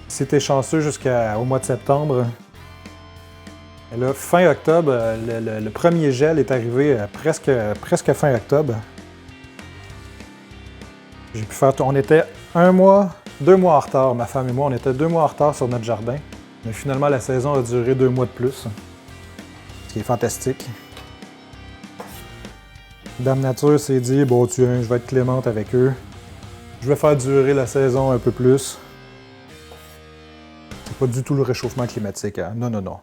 Si t'es chanceux, jusqu'au mois de septembre. Et là, fin octobre, le premier gel est arrivé presque fin octobre. J'ai pu faire... On était 2 mois en retard, ma femme et moi, on était 2 mois en retard sur notre jardin. Mais finalement, la saison a duré 2 mois de plus. Ce qui est fantastique. Dame Nature s'est dit, bon tiens, je vais être clémente avec eux. Je vais faire durer la saison un peu plus. C'est pas du tout le réchauffement climatique, hein? Non, non, non.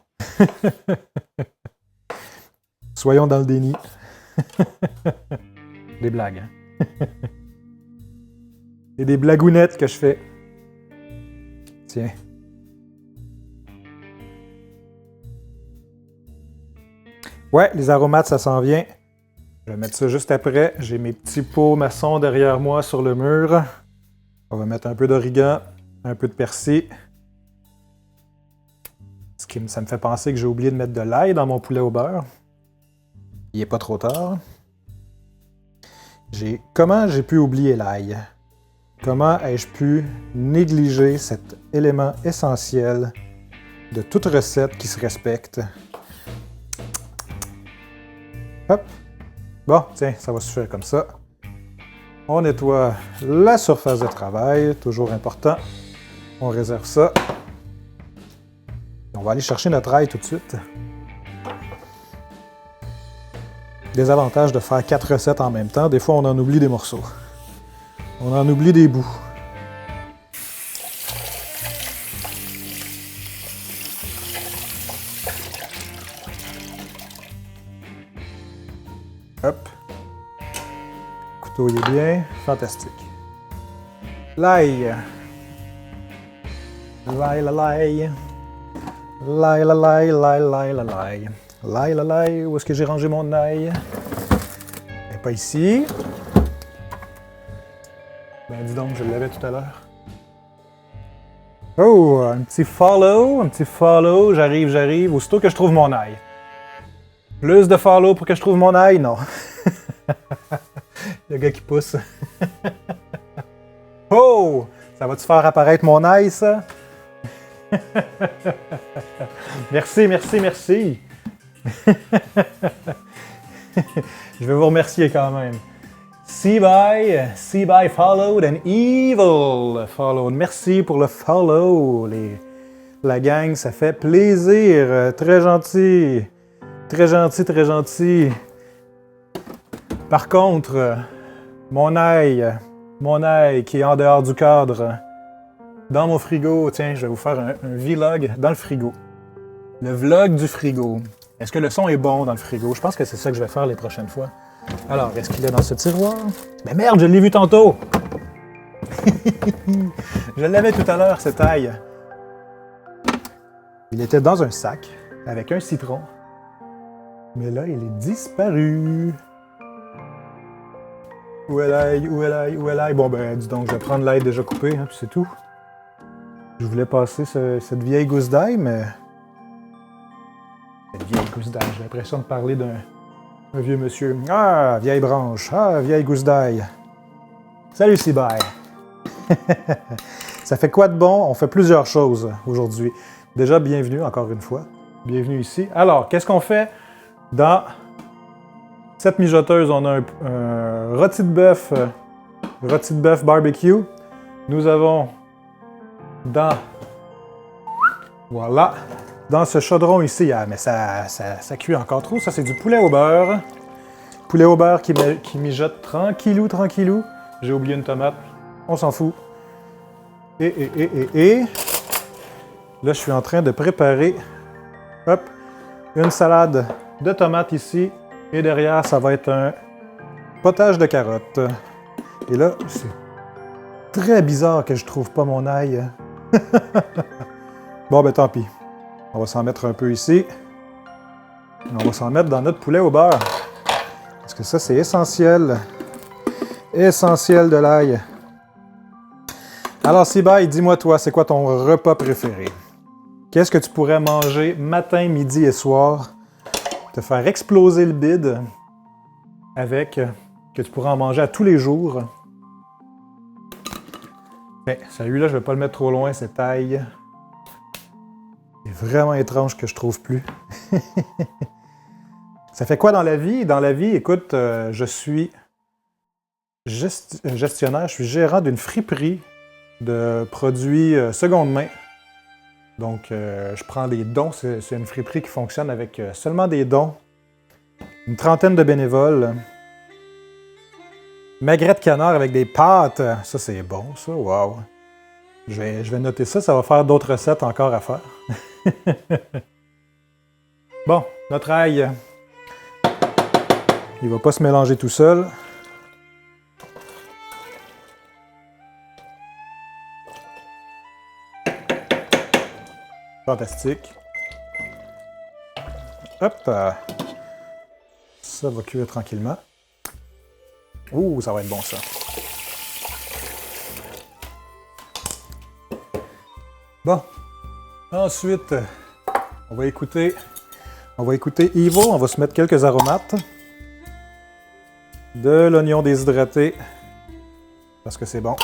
Soyons dans le déni. Des blagues, hein? C'est des blagounettes que je fais. Tiens. Ouais, les aromates, ça s'en vient. Je vais mettre ça juste après. J'ai mes petits pots maçons derrière moi sur le mur. On va mettre un peu d'origan, un peu de persil. Ça me fait penser que j'ai oublié de mettre de l'ail dans mon poulet au beurre. Il n'est pas trop tard. Comment j'ai pu oublier l'ail? Comment ai-je pu négliger cet élément essentiel de toute recette qui se respecte? Hop! Bon, tiens, ça va suffire comme ça. On nettoie la surface de travail, toujours important. On réserve ça. On va aller chercher notre ail tout de suite. Des avantages de faire 4 recettes en même temps, des fois on en oublie des morceaux. On en oublie des bouts. Hop. Le couteau il est bien. Fantastique. L'ail. L'ail, l'ail. L'ail, l'ail, l'ail, l'ail, l'ail. L'ail, l'ail. Où est-ce que j'ai rangé mon ail? Elle n'est pas ici. Ben dis donc, je l'avais tout à l'heure. Oh, un petit follow. J'arrive. Aussitôt que je trouve mon ail. Plus de follow pour que je trouve mon ail? Non. Le gars qui pousse. Oh! Ça va-tu faire apparaître mon ail, ça? Merci. Je vais vous remercier quand même. See by followed and evil followed. Merci pour le follow, la gang, ça fait plaisir. Très gentil. Très gentil. Par contre, mon ail qui est en dehors du cadre, dans mon frigo, tiens, je vais vous faire un vlog dans le frigo. Le vlog du frigo. Est-ce que le son est bon dans le frigo? Je pense que c'est ça que je vais faire les prochaines fois. Alors, est-ce qu'il est dans ce tiroir? Mais merde, je l'ai vu tantôt! Je l'avais tout à l'heure, cet ail. Il était dans un sac. avec un citron. Mais là, il est disparu. Où est l'ail? Où est l'ail? Où est l'ail? Bon, ben, dis donc, je vais prendre l'ail déjà coupé, hein, puis c'est tout. Je voulais passer cette vieille gousse d'ail, mais... Cette vieille gousse d'ail, j'ai l'impression de parler d'un vieux monsieur. Ah, vieille branche. Ah, vieille gousse d'ail. Salut, Sibay. Ça fait quoi de bon? On fait plusieurs choses aujourd'hui. Déjà, bienvenue, encore une fois. Bienvenue ici. Alors, qu'est-ce qu'on fait dans cette mijoteuse? On a un rôti de bœuf barbecue. Nous avons voilà, dans ce chaudron ici, mais ça cuit encore trop. Ça, c'est du poulet au beurre. Poulet au beurre qui mijote tranquillou. J'ai oublié une tomate. On s'en fout. Et là, je suis en train de préparer une salade de tomates ici. Et derrière, ça va être un potage de carottes. Et là, c'est très bizarre que je trouve pas mon ail. Bon, ben tant pis. On va s'en mettre un peu ici. On va s'en mettre dans notre poulet au beurre. Parce que ça, c'est essentiel. Essentiel de l'ail. Alors, Sibay, dis-moi toi, c'est quoi ton repas préféré? Qu'est-ce que tu pourrais manger matin, midi et soir? Te faire exploser le bide avec... que tu pourrais en manger à tous les jours. Ben, celui-là, je ne vais pas le mettre trop loin, cette ail. C'est vraiment étrange que je trouve plus. Ça fait quoi dans la vie? Dans la vie, écoute, je suis gestionnaire, je suis gérant d'une friperie de produits seconde main. Donc, je prends des dons. C'est une friperie qui fonctionne avec seulement des dons. Une trentaine de bénévoles. Magret de canard avec des pâtes. Ça, c'est bon, ça. Wow. Je vais noter ça. Ça va faire d'autres recettes encore à faire. Bon, notre ail, il va pas se mélanger tout seul. Fantastique. Hop. Ça va cuire tranquillement. Ouh, ça va être bon, ça. Bon. Ensuite, on va écouter Evo. On va se mettre quelques aromates. De l'oignon déshydraté. Parce que c'est bon.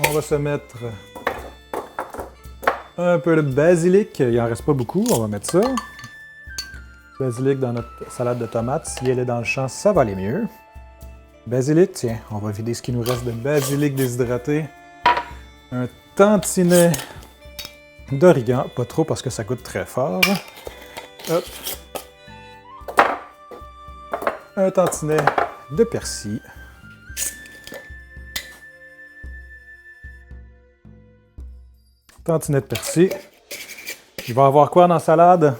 On va se mettre un peu de basilic. Il n'en reste pas beaucoup. On va mettre ça. Basilic dans notre salade de tomates. Si elle est dans le champ, ça va aller mieux. Basilic, tiens, on va vider ce qui nous reste de basilic déshydraté. Un tantinet d'origan, pas trop parce que ça coûte très fort. Hop. Un tantinet de persil. Tantinet de persil. Il va y avoir quoi dans la salade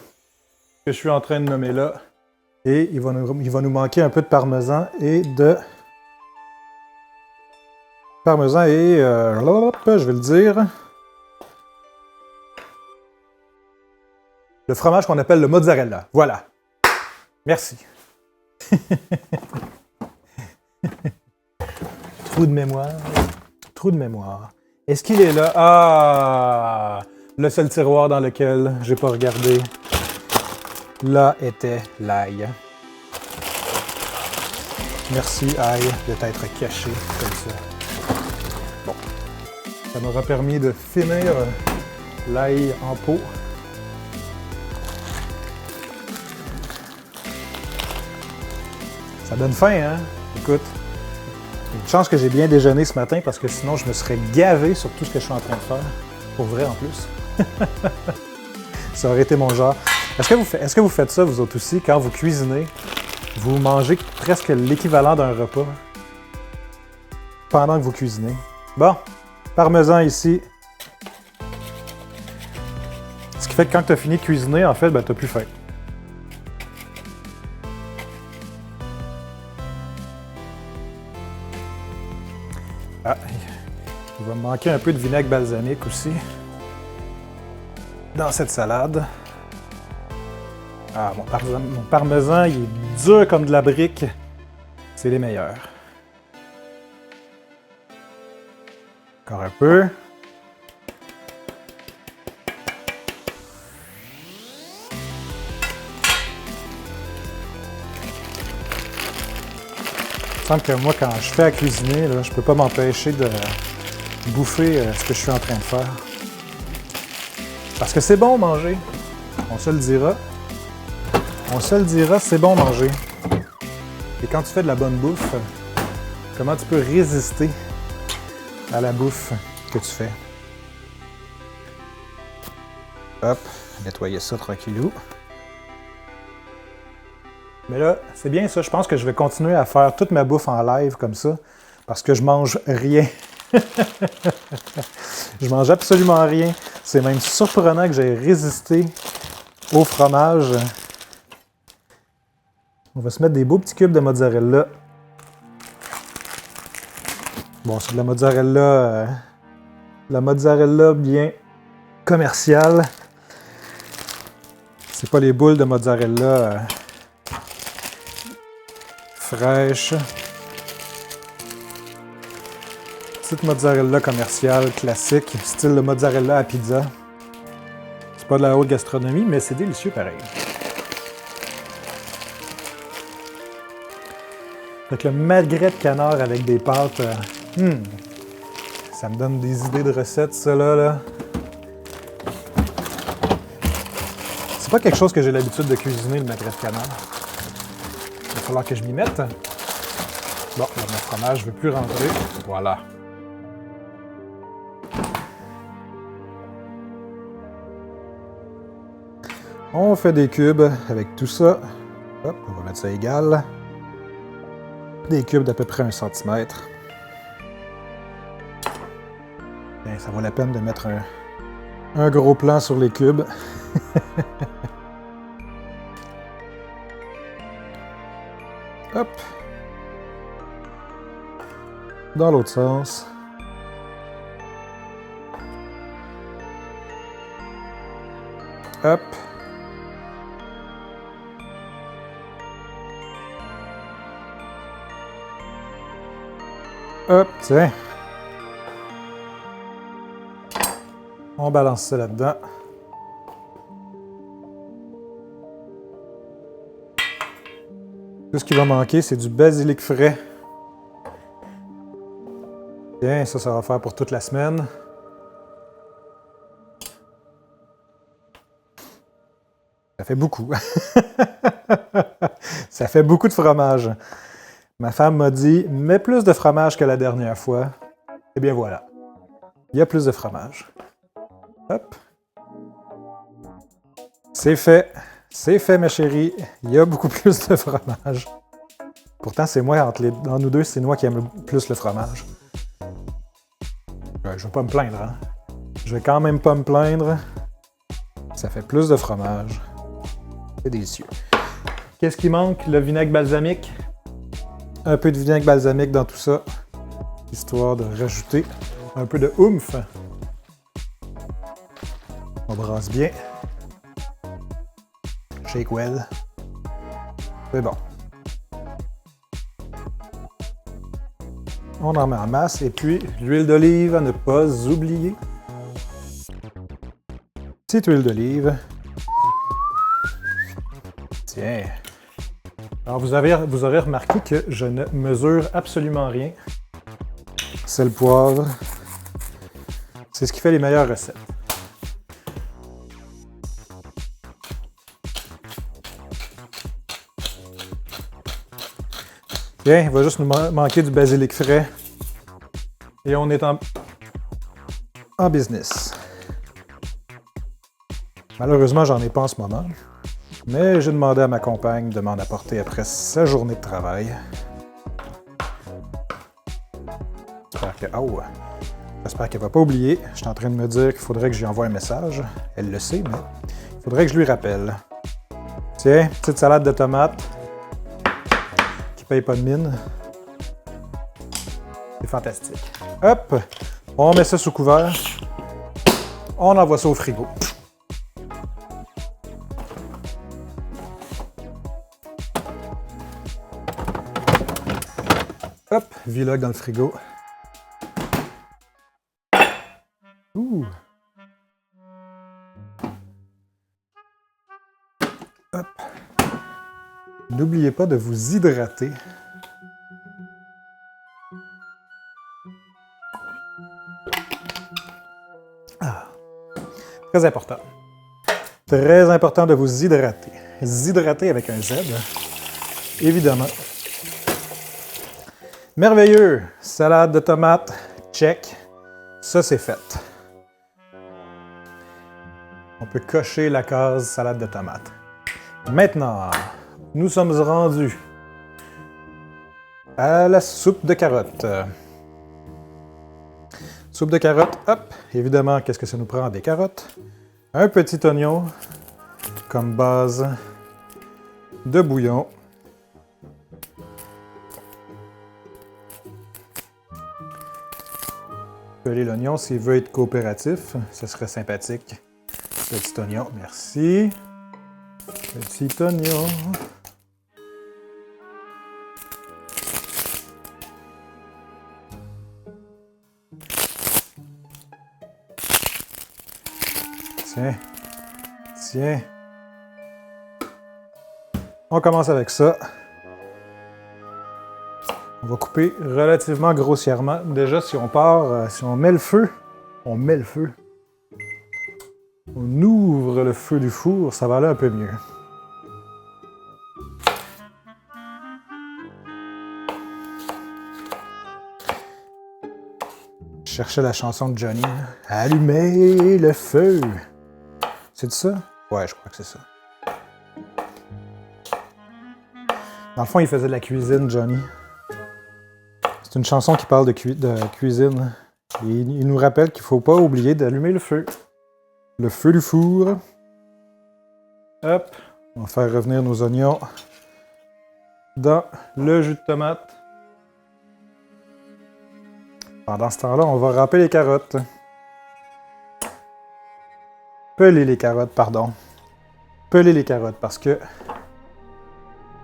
que je suis en train de nommer là? Et il va nous manquer un peu de parmesan et de... Parmesan et... je vais le dire... Le fromage qu'on appelle le mozzarella. Voilà. Merci. Trou de mémoire. Trou de mémoire. Est-ce qu'il est là? Ah! Le seul tiroir dans lequel j'ai pas regardé. Là était l'ail. Merci, ail, de t'être caché comme ça. Bon. Ça m'aura permis de finir l'ail en pot. Ça donne faim, hein? Écoute, une chance que j'ai bien déjeuné ce matin parce que sinon je me serais gavé sur tout ce que je suis en train de faire. Pour vrai, en plus. Ça aurait été mon genre. Est-ce que vous faites ça, vous autres aussi, quand vous cuisinez? Vous mangez presque l'équivalent d'un repas pendant que vous cuisinez. Bon, parmesan ici. Ce qui fait que quand tu as fini de cuisiner, en fait, ben, tu n'as plus faim. Ah, il va me manquer un peu de vinaigre balsamique aussi dans cette salade. Ah, mon parmesan, il est dur comme de la brique. C'est les meilleurs. Encore un peu. Il me semble que moi, quand je fais à cuisiner, là, je peux pas m'empêcher de bouffer ce que je suis en train de faire. Parce que c'est bon manger. On se le dira. On se le dira, c'est bon manger. Et quand tu fais de la bonne bouffe, comment tu peux résister à la bouffe que tu fais? Hop, nettoyer ça tranquillou. Mais là, c'est bien ça. Je pense que je vais continuer à faire toute ma bouffe en live comme ça. Parce que je mange rien. Je mange absolument rien. C'est même surprenant que j'ai résisté au fromage. On va se mettre des beaux petits cubes de mozzarella. Bon, c'est de la mozzarella bien commerciale. C'est pas les boules de mozzarella fraîches. Petite mozzarella commerciale classique, style de mozzarella à pizza. C'est pas de la haute gastronomie, mais c'est délicieux pareil. Avec le magret de canard avec des pâtes, ça me donne des idées de recettes, ça là. C'est pas quelque chose que j'ai l'habitude de cuisiner, le magret de canard. Il va falloir que je m'y mette. Bon, là, mon fromage ne veut plus rentrer. Voilà. On fait des cubes avec tout ça. Hop, on va mettre ça égal. Des cubes d'à peu près 1 cm. Bien, ça vaut la peine de mettre un gros plan sur les cubes. Hop. Dans l'autre sens. Hop. Hop, tiens. On balance ça là-dedans. Tout ce qui va manquer, c'est du basilic frais. Tiens, ça va faire pour toute la semaine. Ça fait beaucoup. Ça fait beaucoup de fromage. Ma femme m'a dit, mets plus de fromage que la dernière fois. Eh bien voilà. Il y a plus de fromage. Hop. C'est fait. C'est fait, ma chérie. Il y a beaucoup plus de fromage. Pourtant, c'est moi, entre nous deux, c'est moi qui aime plus le fromage. Je vais pas me plaindre, hein. Je vais quand même pas me plaindre. Ça fait plus de fromage. C'est délicieux. Qu'est-ce qui manque? Le vinaigre balsamique. Un peu de vinaigre balsamique dans tout ça, histoire de rajouter un peu de oomph. On brasse bien. Shake well. C'est bon. On en met en masse et puis l'huile d'olive à ne pas oublier. Petite huile d'olive. Tiens. Alors, vous aurez remarqué que je ne mesure absolument rien. Sel, poivre. C'est ce qui fait les meilleures recettes. Tiens, il va juste nous manquer du basilic frais. Et on est en business. Malheureusement, j'en ai pas en ce moment. Mais j'ai demandé à ma compagne de m'en apporter après sa journée de travail. J'espère qu'elle va pas oublier. Je suis en train de me dire qu'il faudrait que je lui envoie un message. Elle le sait, mais il faudrait que je lui rappelle. Tiens, petite salade de tomates qui paye pas de mine. C'est fantastique. Hop! On met ça sous couvert. On envoie ça au frigo. vlog dans le frigo. Ouh! Hop! N'oubliez pas de vous hydrater. Ah. Très important. Très important de vous hydrater. Hydrater avec un Z, évidemment. Merveilleux! Salade de tomates, check. Ça, c'est fait. On peut cocher la case salade de tomates. Maintenant, nous sommes rendus à la soupe de carottes. Soupe de carottes, hop! Évidemment, qu'est-ce que ça nous prend? Des carottes. Un petit oignon comme base de bouillon. Peler l'oignon s'il veut être coopératif, ce serait sympathique. Petit oignon, merci. Petit oignon. Tiens. Tiens. On commence avec ça. On va couper relativement grossièrement. Déjà, si on part, si on met le feu, on met le feu. On ouvre le feu du four, ça va aller un peu mieux. Je cherchais la chanson de Johnny. Allumez le feu. C'est ça? Ouais, je crois que c'est ça. Dans le fond, il faisait de la cuisine, Johnny. C'est une chanson qui parle de cuisine. Et il nous rappelle qu'il ne faut pas oublier d'allumer le feu. Le feu du four. Hop. On va faire revenir nos oignons dans le jus de tomate. Pendant ce temps-là, on va râper les carottes. Peler les carottes, pardon. Peler les carottes parce que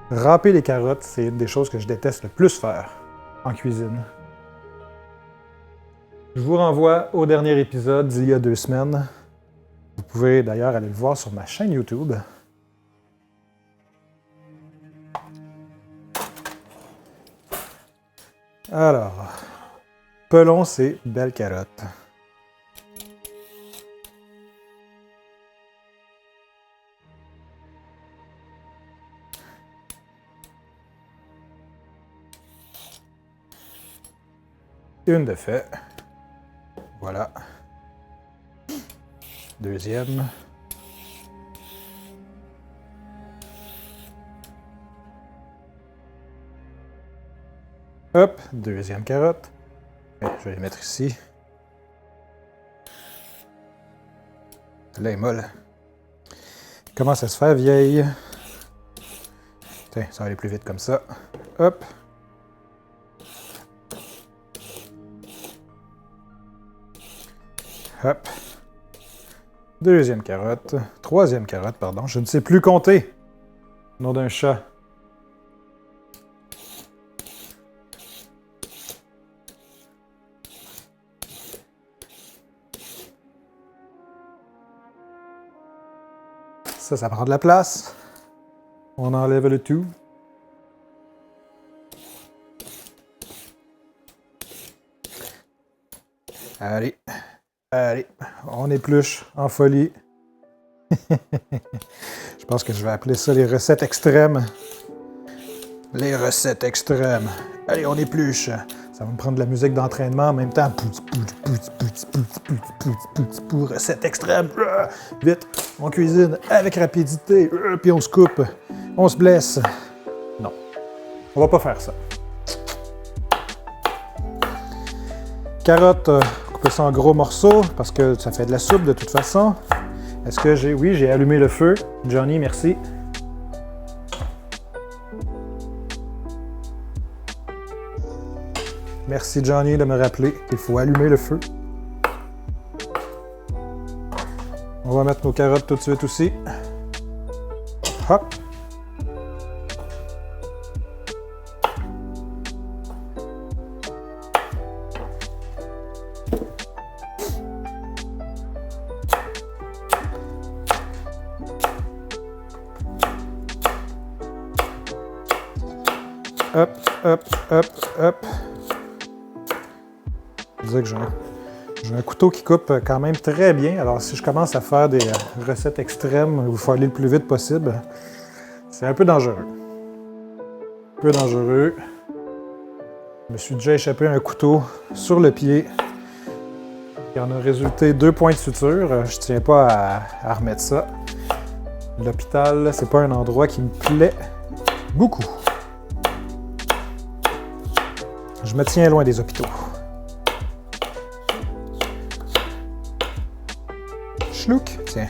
râper les carottes, c'est une des choses que je déteste le plus faire en cuisine. Je vous renvoie au dernier épisode d'il y a 2 semaines. Vous pouvez d'ailleurs aller le voir sur ma chaîne YouTube. Alors, pelons ces belles carottes. Une de fait. Voilà. Deuxième. Hop, deuxième carotte. Je vais les mettre ici. Celle-là est molle. Comment ça se fait, vieille? Tiens, ça va aller plus vite comme ça. Hop. Hop. Deuxième carotte. Troisième carotte, pardon. Je ne sais plus compter. Nom d'un chat. Ça prend de la place. On enlève le tout. Allez. Allez, on épluche en folie. Je pense que je vais appeler ça les recettes extrêmes. Les recettes extrêmes. Allez, on épluche. Ça va me prendre de la musique d'entraînement en même temps. Recette extrême. Vite, on cuisine avec rapidité. Puis on se coupe. On se blesse. Non, on va pas faire ça. Carottes. Couper ça en gros morceaux parce que ça fait de la soupe de toute façon. Est-ce que j'ai... Oui, j'ai allumé le feu. Johnny, merci. Merci Johnny de me rappeler qu'il faut allumer le feu. On va mettre nos carottes tout de suite aussi. Hop. hop, hop, hop. Je veux dire que j'ai un couteau qui coupe quand même très bien. Alors, si je commence à faire des recettes extrêmes où il faut aller le plus vite possible, c'est un peu dangereux. Un peu dangereux. Je me suis déjà échappé un couteau sur le pied. Il en a résulté 2 points de suture. Je tiens pas à remettre ça. L'hôpital, c'est pas un endroit qui me plaît beaucoup. Je me tiens loin des hôpitaux. Chlouk, tiens.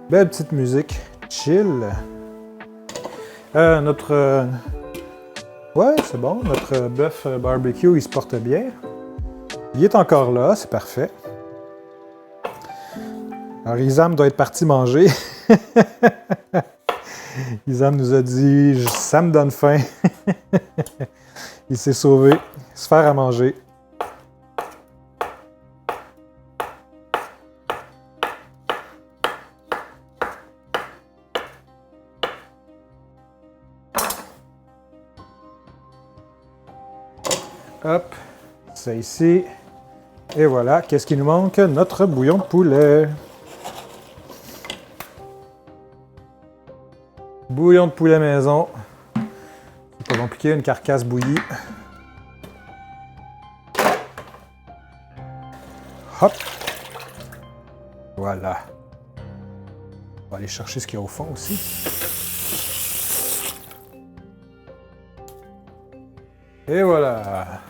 Belle petite musique. Chill. Ouais, c'est bon. Notre bœuf barbecue, il se porte bien. Il est encore là, c'est parfait. Alors, Isam doit être parti manger. Isam nous a dit « ça me donne faim ». Il s'est sauvé. Se faire à manger. Hop, ça ici. Et voilà, qu'est-ce qui nous manque? Notre bouillon de poulet. Bouillon de poulet maison. C'est pas compliqué, une carcasse bouillie. Hop. Voilà. On va aller chercher ce qu'il y a au fond aussi. Et voilà.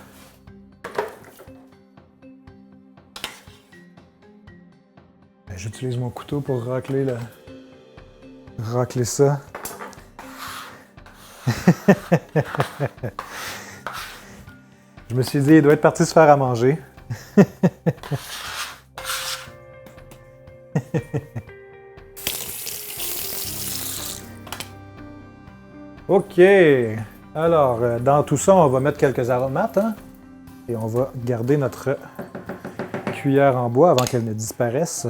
J'utilise mon couteau pour racler ça. Je me suis dit, il doit être parti se faire à manger. OK. Alors, dans tout ça, on va mettre quelques aromates, hein? Et on va garder notre cuillère en bois avant qu'elle ne disparaisse.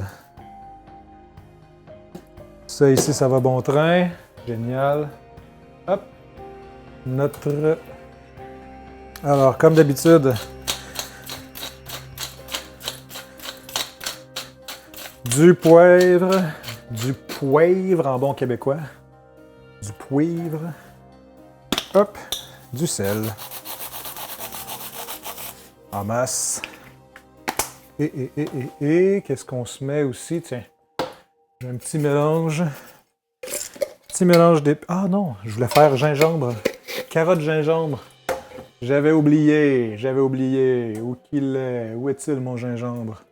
Ça ici, ça va bon train. Génial. Hop. Alors, comme d'habitude, du poivre en bon québécois. Du poivre. Hop. Du sel. En masse. Et qu'est-ce qu'on se met aussi? Tiens. J'ai un petit mélange. Petit mélange d'épices. Ah non, je voulais faire gingembre. Carotte gingembre. J'avais oublié. Où qu'il est? Où est-il mon gingembre?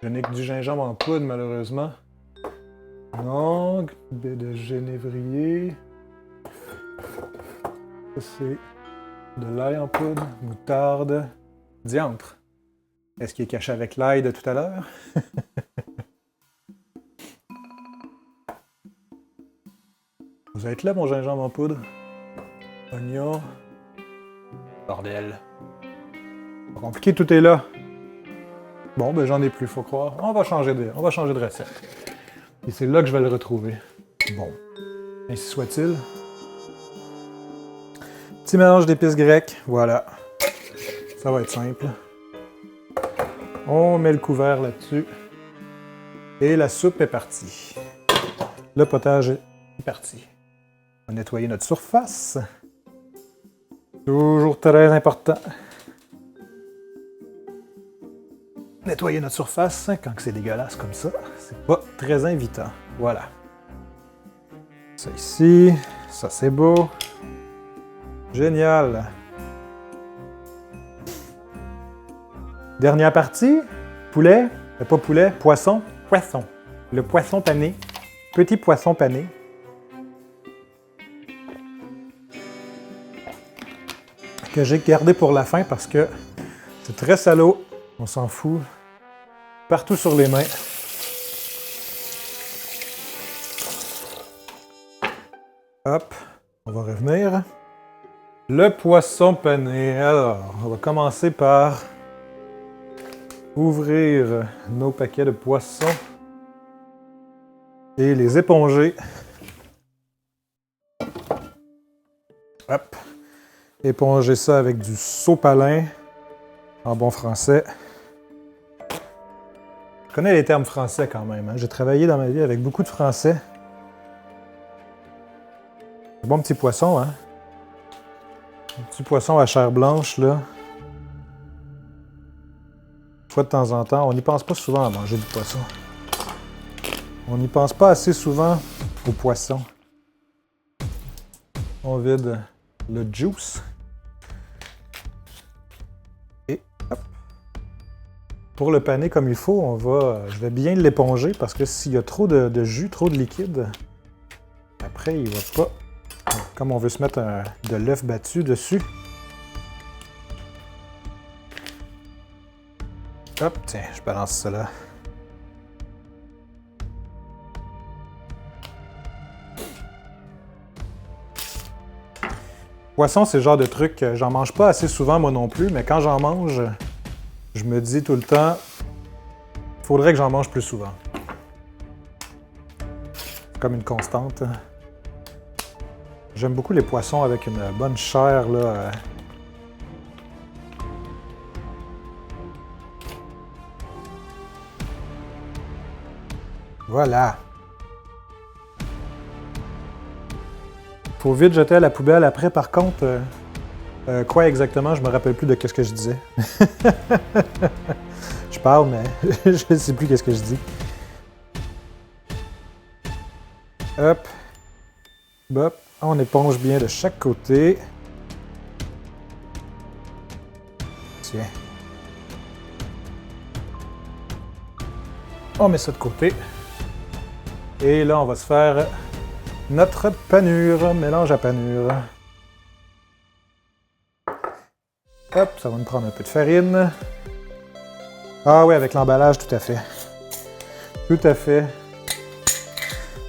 Je n'ai que du gingembre en poudre, malheureusement. Non, de genévrier. Ça, c'est de l'ail en poudre. Moutarde. Diantre. Est-ce qu'il est caché avec l'ail de tout à l'heure? Vous êtes là, mon gingembre en poudre? Oignon. Bordel. Pas compliqué, tout est là. Bon, ben j'en ai plus, faut croire. On va changer de recette. Et c'est là que je vais le retrouver. Bon. Ainsi soit-il. Petit mélange d'épices grecques, voilà. Ça va être simple. On met le couvert là-dessus. Et la soupe est partie. Le potage est parti. On va nettoyer notre surface. Toujours très important. Nettoyer notre surface quand c'est dégueulasse comme ça, c'est pas très invitant. Voilà. Ça ici, ça c'est beau. Génial. Dernière partie, poulet, pas poulet, poisson. Le poisson pané, petit poisson pané. Que j'ai gardé pour la fin parce que c'est très salaud, on s'en fout. Partout sur les mains. Hop, on va revenir. Le poisson pané. Alors, on va commencer par ouvrir nos paquets de poissons et les éponger Hop. Éponger ça avec du sopalin, en bon français. Je connais les termes français quand même. Hein? J'ai travaillé dans ma vie avec beaucoup de français. Un bon petit poisson, hein? Un petit poisson à chair blanche, là. Une fois de temps en temps. On n'y pense pas souvent à manger du poisson. On n'y pense pas assez souvent au poisson. On vide le juice. Et hop. Pour le paner comme il faut, je vais bien l'éponger parce que s'il y a trop de jus, trop de liquide, après il va pas. Comme on veut se mettre de l'œuf battu dessus. Hop, tiens, je balance ça là. Poisson, c'est le genre de truc que j'en mange pas assez souvent moi non plus, mais quand j'en mange, je me dis tout le temps, il faudrait que j'en mange plus souvent. C'est comme une constante. J'aime beaucoup les poissons avec une bonne chair, là. Voilà. Faut vite jeter à la poubelle après, par contre. Quoi exactement? Je me rappelle plus de ce que je disais. Je parle, mais je ne sais plus qu'est-ce que je dis. Hop. Hop. On éponge bien de chaque côté. Tiens. On met ça de côté. Et là, on va se faire notre panure, mélange à panure. Hop, ça va nous prendre un peu de farine. Ah oui, avec l'emballage, tout à fait. Tout à fait.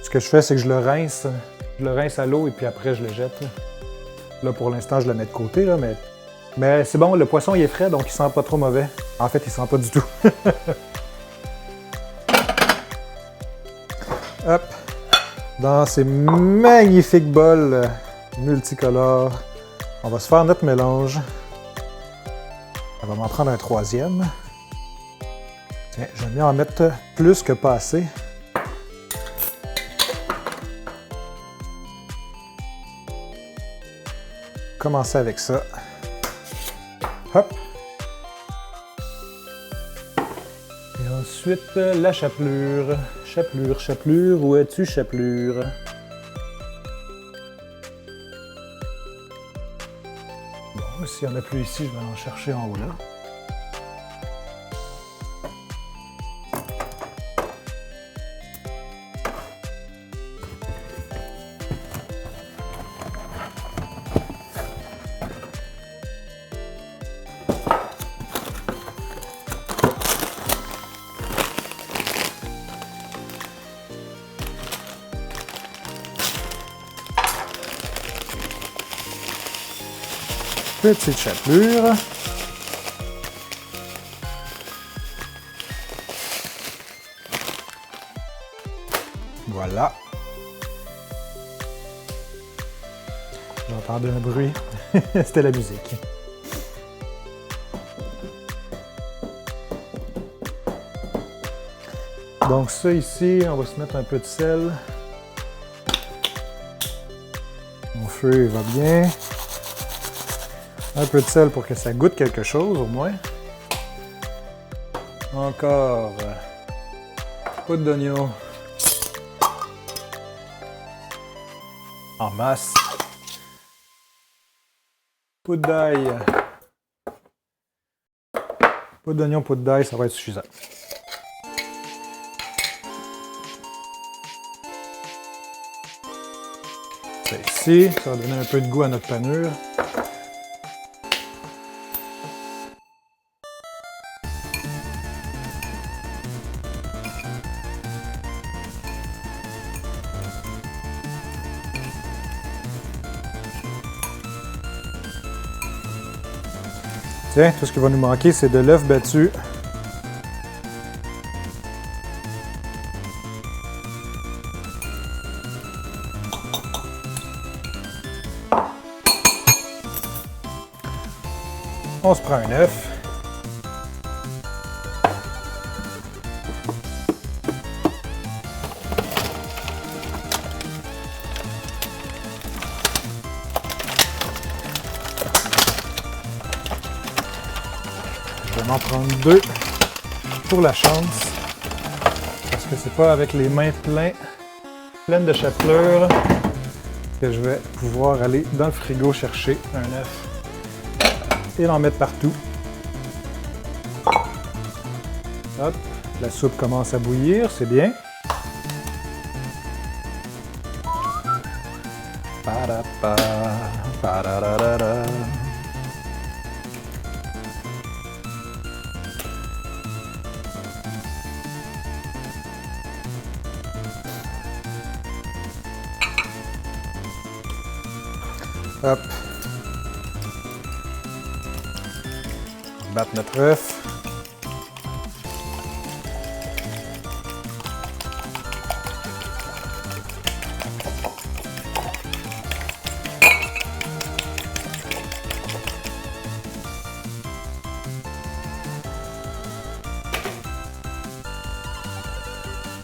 Ce que je fais, c'est que je le rince. Je le rince à l'eau et puis après, je le jette. Là, pour l'instant, je le mets de côté, là, mais c'est bon, le poisson, il est frais, donc il sent pas trop mauvais. En fait, il sent pas du tout. Hop. Dans ces magnifiques bols multicolores, on va se faire notre mélange. On va m'en prendre un troisième. Tiens, j'aime bien en mettre plus que pas assez. Commencer avec ça. Hop. Et ensuite, la chapelure. Chapelure, chapelure, où es-tu, chapelure? Bon, s'il n'y en a plus ici, je vais en chercher en haut là. Petite chapelure. Voilà. J'entendais un bruit. C'était la musique. Donc ça ici, on va se mettre un peu de sel. Mon feu il va bien. Un peu de sel pour que ça goûte quelque chose au moins. Encore poudre d'oignon en masse. Poudre d'ail. Poudre d'oignon, poudre d'ail, ça va être suffisant. Ça ici, ça va donner un peu de goût à notre panure. Tiens, tout ce qui va nous manquer, c'est de l'œuf battu. On se prend un œuf. Je vais m'en prendre 2 pour la chance. Parce que c'est pas avec les mains pleines de chapelure que je vais pouvoir aller dans le frigo chercher un œuf et l'en mettre partout. Hop, la soupe commence à bouillir, c'est bien. Parapa, pararara. Hop. On va battre notre œuf.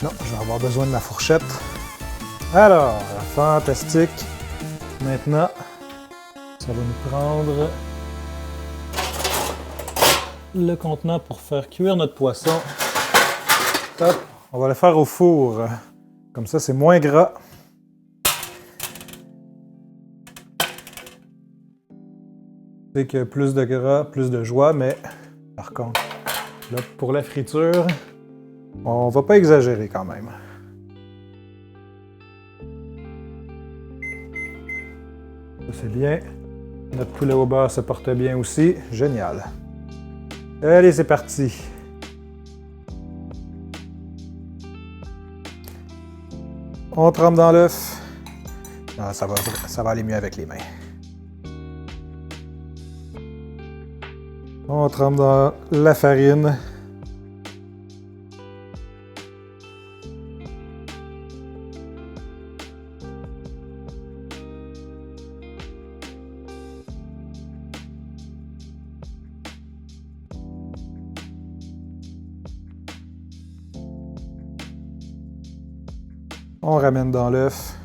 Non, je vais avoir besoin de ma fourchette. Alors, fantastique. Maintenant, ça va nous prendre le contenant pour faire cuire notre poisson. Hop, on va le faire au four. Comme ça, c'est moins gras. C'est que plus de gras, plus de joie, mais par contre, là, pour la friture, on va pas exagérer quand même. Ça, c'est bien. Notre poulet au beurre se porte bien aussi. Génial. Allez, c'est parti. On trempe dans l'œuf. Ça va aller mieux avec les mains. On trempe dans la farine. On ramène dans l'œuf.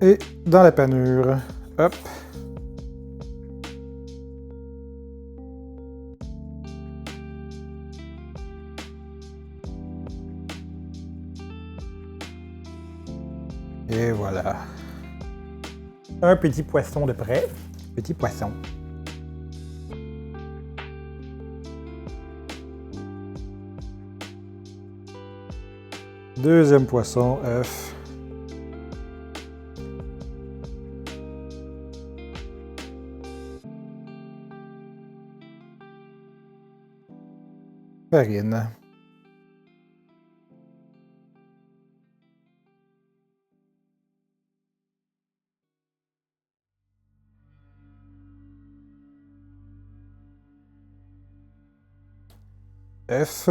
Et dans la panure. Hop. Et voilà. Un petit poisson de près. Petit poisson. Deuxième poisson, œuf. Farine. Œuf.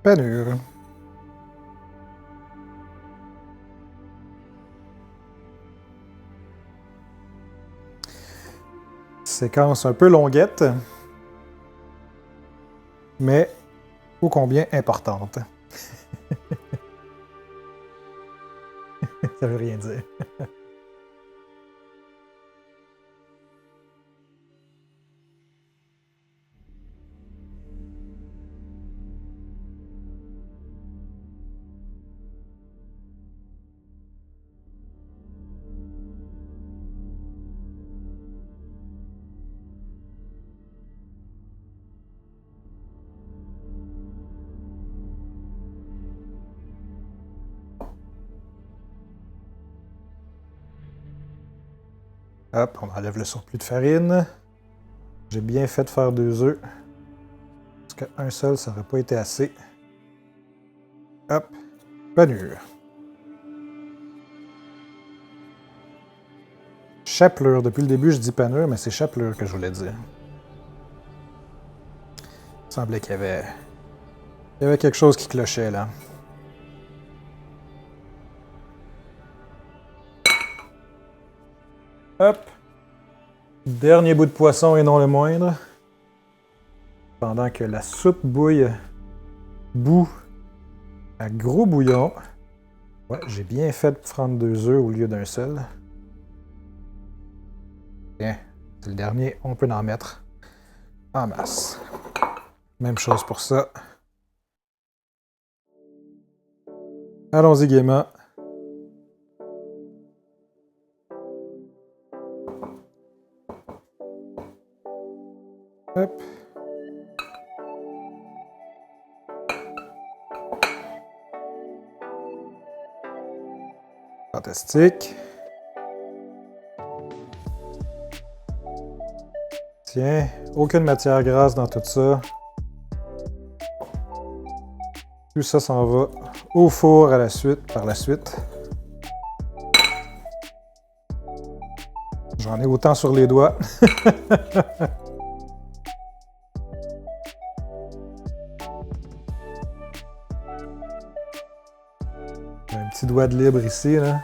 Panure. Séquence un peu longuette, mais ô combien importante. Ça veut rien dire. Hop, on enlève le surplus de farine. J'ai bien fait de faire 2 œufs. Parce qu'un seul, ça n'aurait pas été assez. Hop, panure. chapelure. Depuis le début, je dis panure, mais c'est chapelure que je voulais dire. Il semblait qu'il y avait quelque chose qui clochait là. Hop! Dernier bout de poisson et non le moindre. Pendant que la soupe bouille, bout à gros bouillon. Ouais, j'ai bien fait de prendre 2 œufs au lieu d'un seul. Bien, c'est le dernier, on peut en mettre en masse. Même chose pour ça. Allons-y gaiement. Hop. Fantastique. Tiens, aucune matière grasse dans tout ça. Tout ça s'en va au four à la suite, par la suite. J'en ai autant sur les doigts. Un petit doigt de libre ici, là.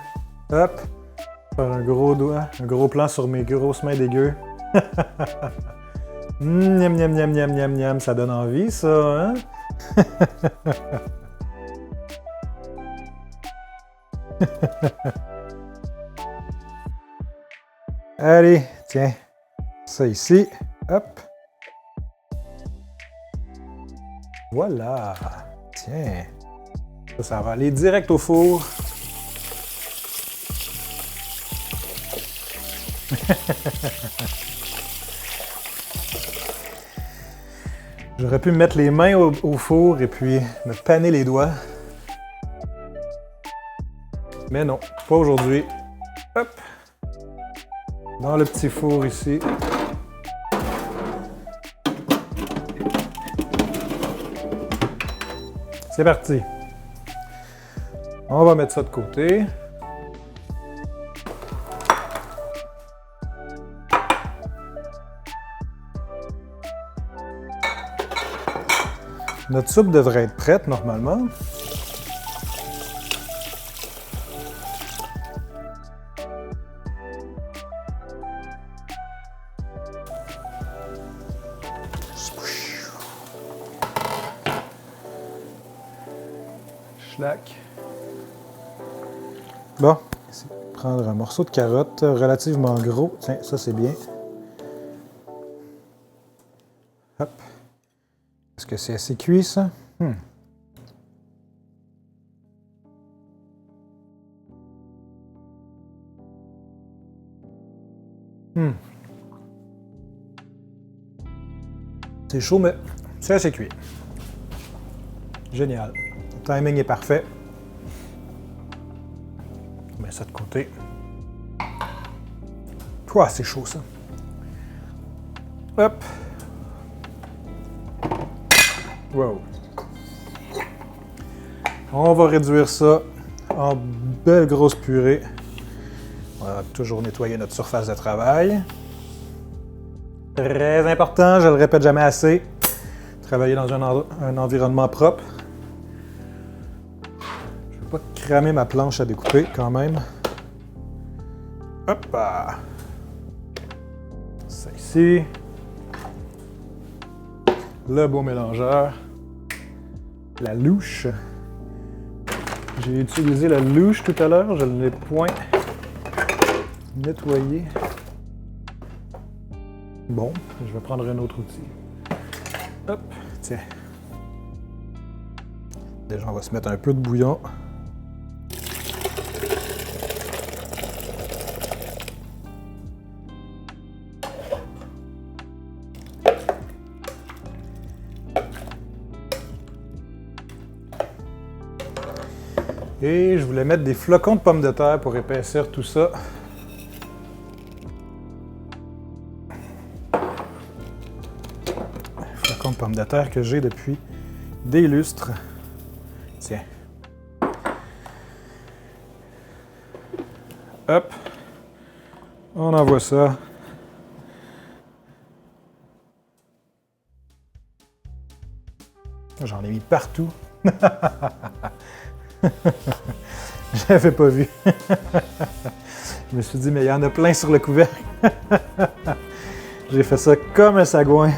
Hop! Faire un gros doigt, un gros plan sur mes grosses mains dégueu. Miam, miam, miam, miam, miam, miam, ça donne envie, ça, hein? Allez, tiens, ça ici, hop. Voilà, tiens. Ça va aller direct au four. J'aurais pu me mettre les mains au four et puis me paner les doigts. Mais non, pas aujourd'hui. Hop! Dans le petit four ici. C'est parti. On va mettre ça de côté. Notre soupe devrait être prête normalement. Schlac. Bon, prendre un morceau de carotte relativement gros. Tiens, ça c'est bien. Hop. Est-ce que c'est assez cuit, ça? C'est chaud, mais c'est assez cuit. Génial. Le timing est parfait. On met ça de côté. Ouah, c'est chaud, ça. Hop. Wow. On va réduire ça en belle grosse purée. On va toujours nettoyer notre surface de travail. Très important, je le répète jamais assez. Travailler dans un environnement propre. Je ne veux pas cramer ma planche à découper quand même. Hop! Ça ici. Le beau mélangeur. La louche. J'ai utilisé la louche tout à l'heure, je ne l'ai point nettoyé. Bon, je vais prendre un autre outil. Hop, tiens. Déjà, on va se mettre un peu de bouillon. Et je voulais mettre des flocons de pommes de terre pour épaissir tout ça. Flocons de pommes de terre que j'ai depuis des lustres. Tiens. Hop. On envoie ça. J'en ai mis partout. J'avais pas vu. Je me suis dit, mais il y en a plein sur le couvercle. J'ai fait ça comme un sagouin.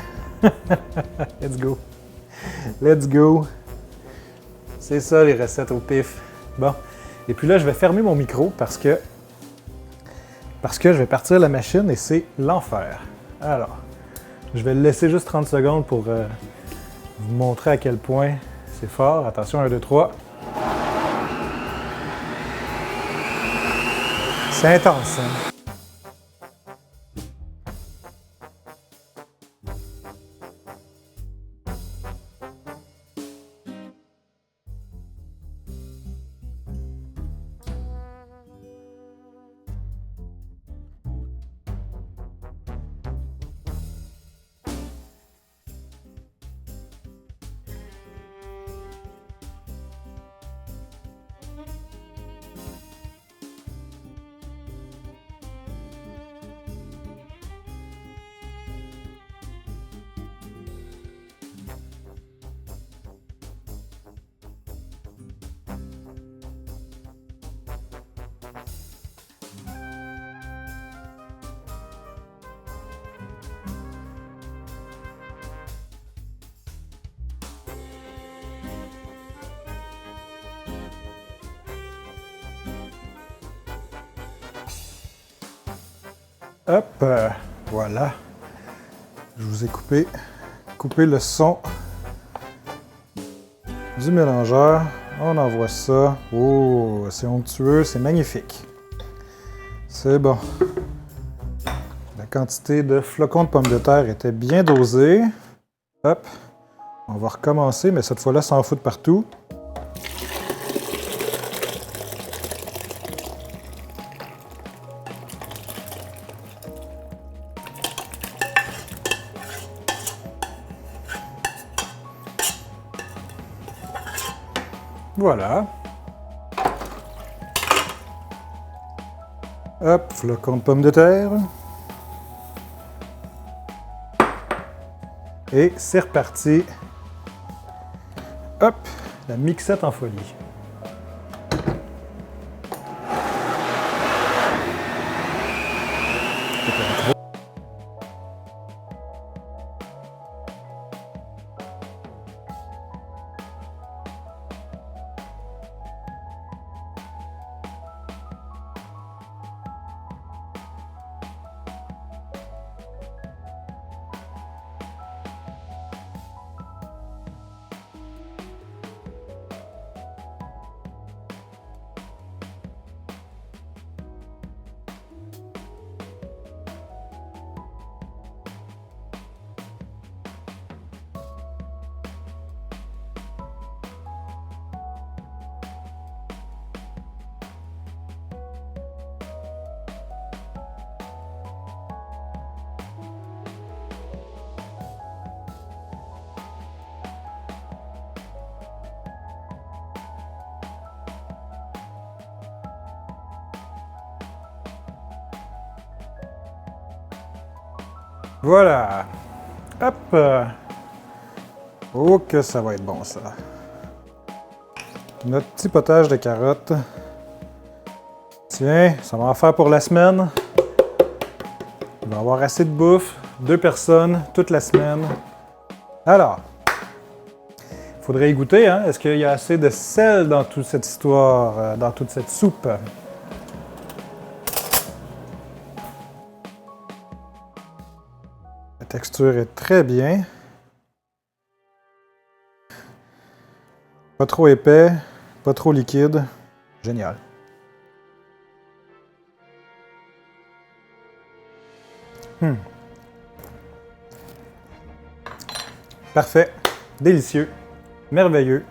Let's go. Let's go. C'est ça les recettes au pif. Bon. Et puis là, je vais fermer mon micro parce que je vais partir la machine et c'est l'enfer. Alors, je vais le laisser juste 30 secondes pour vous montrer à quel point c'est fort. Attention, 1, 2, 3. C'est intense, hein? Hop, voilà. Je vous ai coupé le son du mélangeur. On envoie ça. Oh, c'est onctueux, c'est magnifique. C'est bon. La quantité de flocons de pommes de terre était bien dosée. Hop, on va recommencer, mais cette fois-là, sans foutre partout. Voilà. Hop, flocon de pommes de terre. Et c'est reparti. Hop, la mixette en folie. Voilà. Hop. Oh, que ça va être bon, ça. Notre petit potage de carottes. Tiens, ça va en faire pour la semaine. Il va y avoir assez de bouffe. 2 personnes, toute la semaine. Alors, il faudrait y goûter, hein? Est-ce qu'il y a assez de sel dans toute cette histoire, dans toute cette soupe? La texture est très bien. Pas trop épais, pas trop liquide. Génial. Parfait. Délicieux. Merveilleux.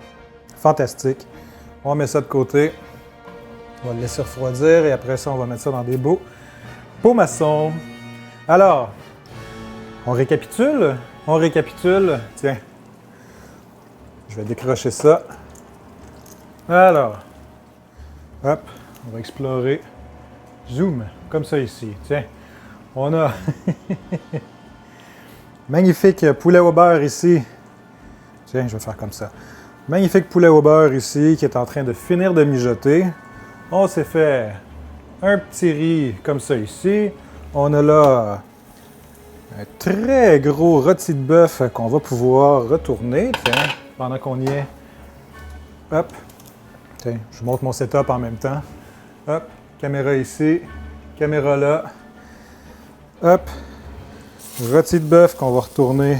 Fantastique. On met ça de côté. On va le laisser refroidir et après ça, on va mettre ça dans des beaux pots maçons. Alors, on récapitule? On récapitule. Tiens. Je vais décrocher ça. Alors, hop, on va explorer. Zoom. comme ça ici. Tiens, on a magnifique poulet au beurre ici. Tiens, je vais faire comme ça. Magnifique poulet au beurre ici qui est en train de finir de mijoter. On s'est fait un petit riz comme ça ici. On a là un très gros rôti de bœuf qu'on va pouvoir retourner. Tiens, pendant qu'on y est. Hop. Tiens, je vous montre mon setup en même temps. Hop. Caméra ici. Caméra là. Hop. Rôti de bœuf qu'on va retourner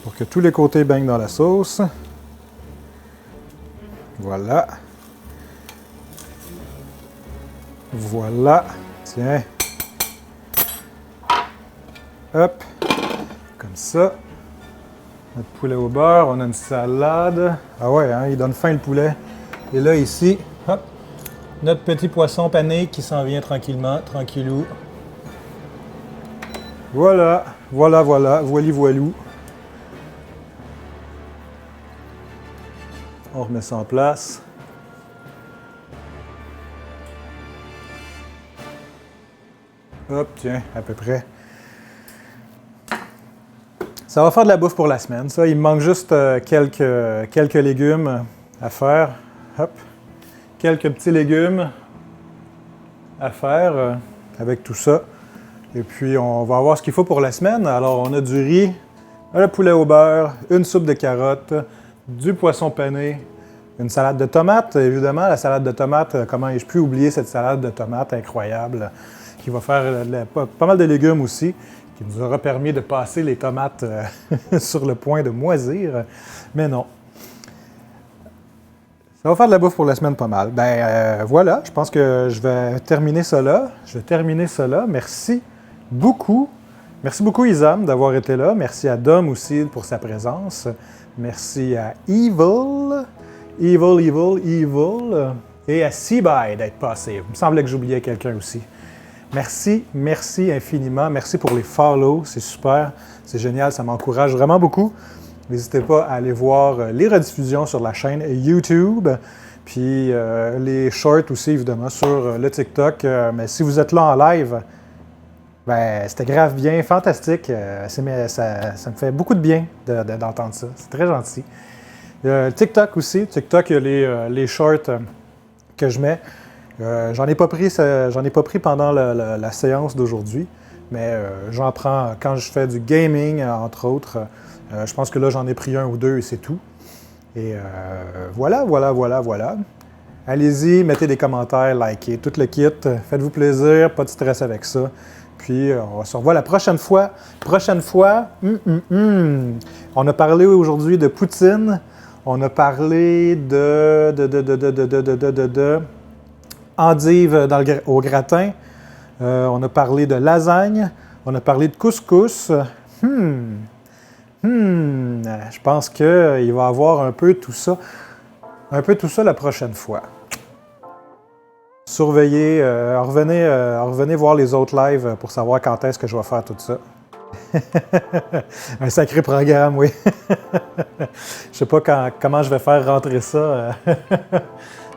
pour que tous les côtés baignent dans la sauce. Voilà. Voilà. Tiens. Hop. Comme ça. Notre poulet au beurre. On a une salade. Ah ouais, hein, il donne faim le poulet. Et là, ici, hop, notre petit poisson pané qui s'en vient tranquillement, tranquillou. Voilà. Voilà, voilà. Voili, voilou. On remet ça en place. Hop, tiens, à peu près. Ça va faire de la bouffe pour la semaine, ça. Il me manque juste quelques légumes à faire. Hop. Quelques petits légumes à faire avec tout ça. Et puis, on va voir ce qu'il faut pour la semaine. Alors, on a du riz, un poulet au beurre, une soupe de carottes, du poisson pané, une salade de tomates. Évidemment, la salade de tomates, comment ai-je pu oublier cette salade de tomates incroyable qui va faire pas mal de légumes aussi, qui nous aura permis de passer les tomates sur le point de moisir. Mais non. Ça va faire de la bouffe pour la semaine pas mal. Voilà, je pense que je vais terminer ça là. Merci beaucoup. Merci beaucoup, Isam, d'avoir été là. Merci à Dom aussi pour sa présence. Merci à Evil. Et à Seaby d'être passé. Il me semblait que j'oubliais quelqu'un aussi. Merci infiniment. Merci pour les follow. C'est super. C'est génial. Ça m'encourage vraiment beaucoup. N'hésitez pas à aller voir les rediffusions sur la chaîne YouTube. Puis les shorts aussi, évidemment, sur le TikTok. Mais si vous êtes là en live, c'était grave bien, fantastique. Ça me fait beaucoup de bien d'entendre ça. C'est très gentil. TikTok aussi. TikTok, il y a les shorts que je mets. J'en ai pas pris pendant la séance d'aujourd'hui, mais j'en prends quand je fais du gaming, entre autres. Je pense que là, j'en ai pris un ou deux et c'est tout. Et voilà. Allez-y, mettez des commentaires, likez, tout le kit. Faites-vous plaisir, pas de stress avec ça. Puis, on se revoit la prochaine fois. On a parlé aujourd'hui de poutine. On a parlé de endives au gratin. On a parlé de lasagne. On a parlé de couscous. Je pense qu'il va y avoir un peu tout ça la prochaine fois. Surveillez, revenez voir les autres lives pour savoir quand est-ce que je vais faire tout ça. Un sacré programme, oui. Je sais pas comment je vais faire rentrer ça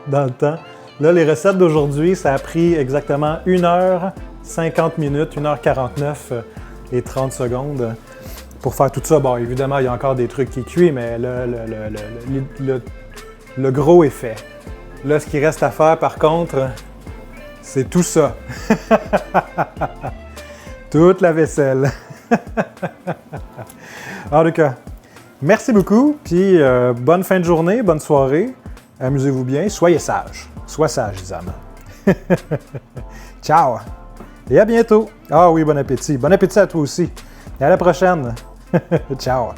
dans le temps. Là, les recettes d'aujourd'hui, ça a pris exactement 1h50 minutes, 1h49 et 30 secondes pour faire tout ça. Bon, évidemment, il y a encore des trucs qui cuisent, mais le gros est fait. Là, ce qui reste à faire, par contre, c'est tout ça. Toute la vaisselle. En tout cas, merci beaucoup, puis bonne fin de journée, bonne soirée. Amusez-vous bien, soyez sages. Sois sage, Isam. Ciao! Et à bientôt! Ah oui, bon appétit. Bon appétit à toi aussi. Et à la prochaine. Ciao!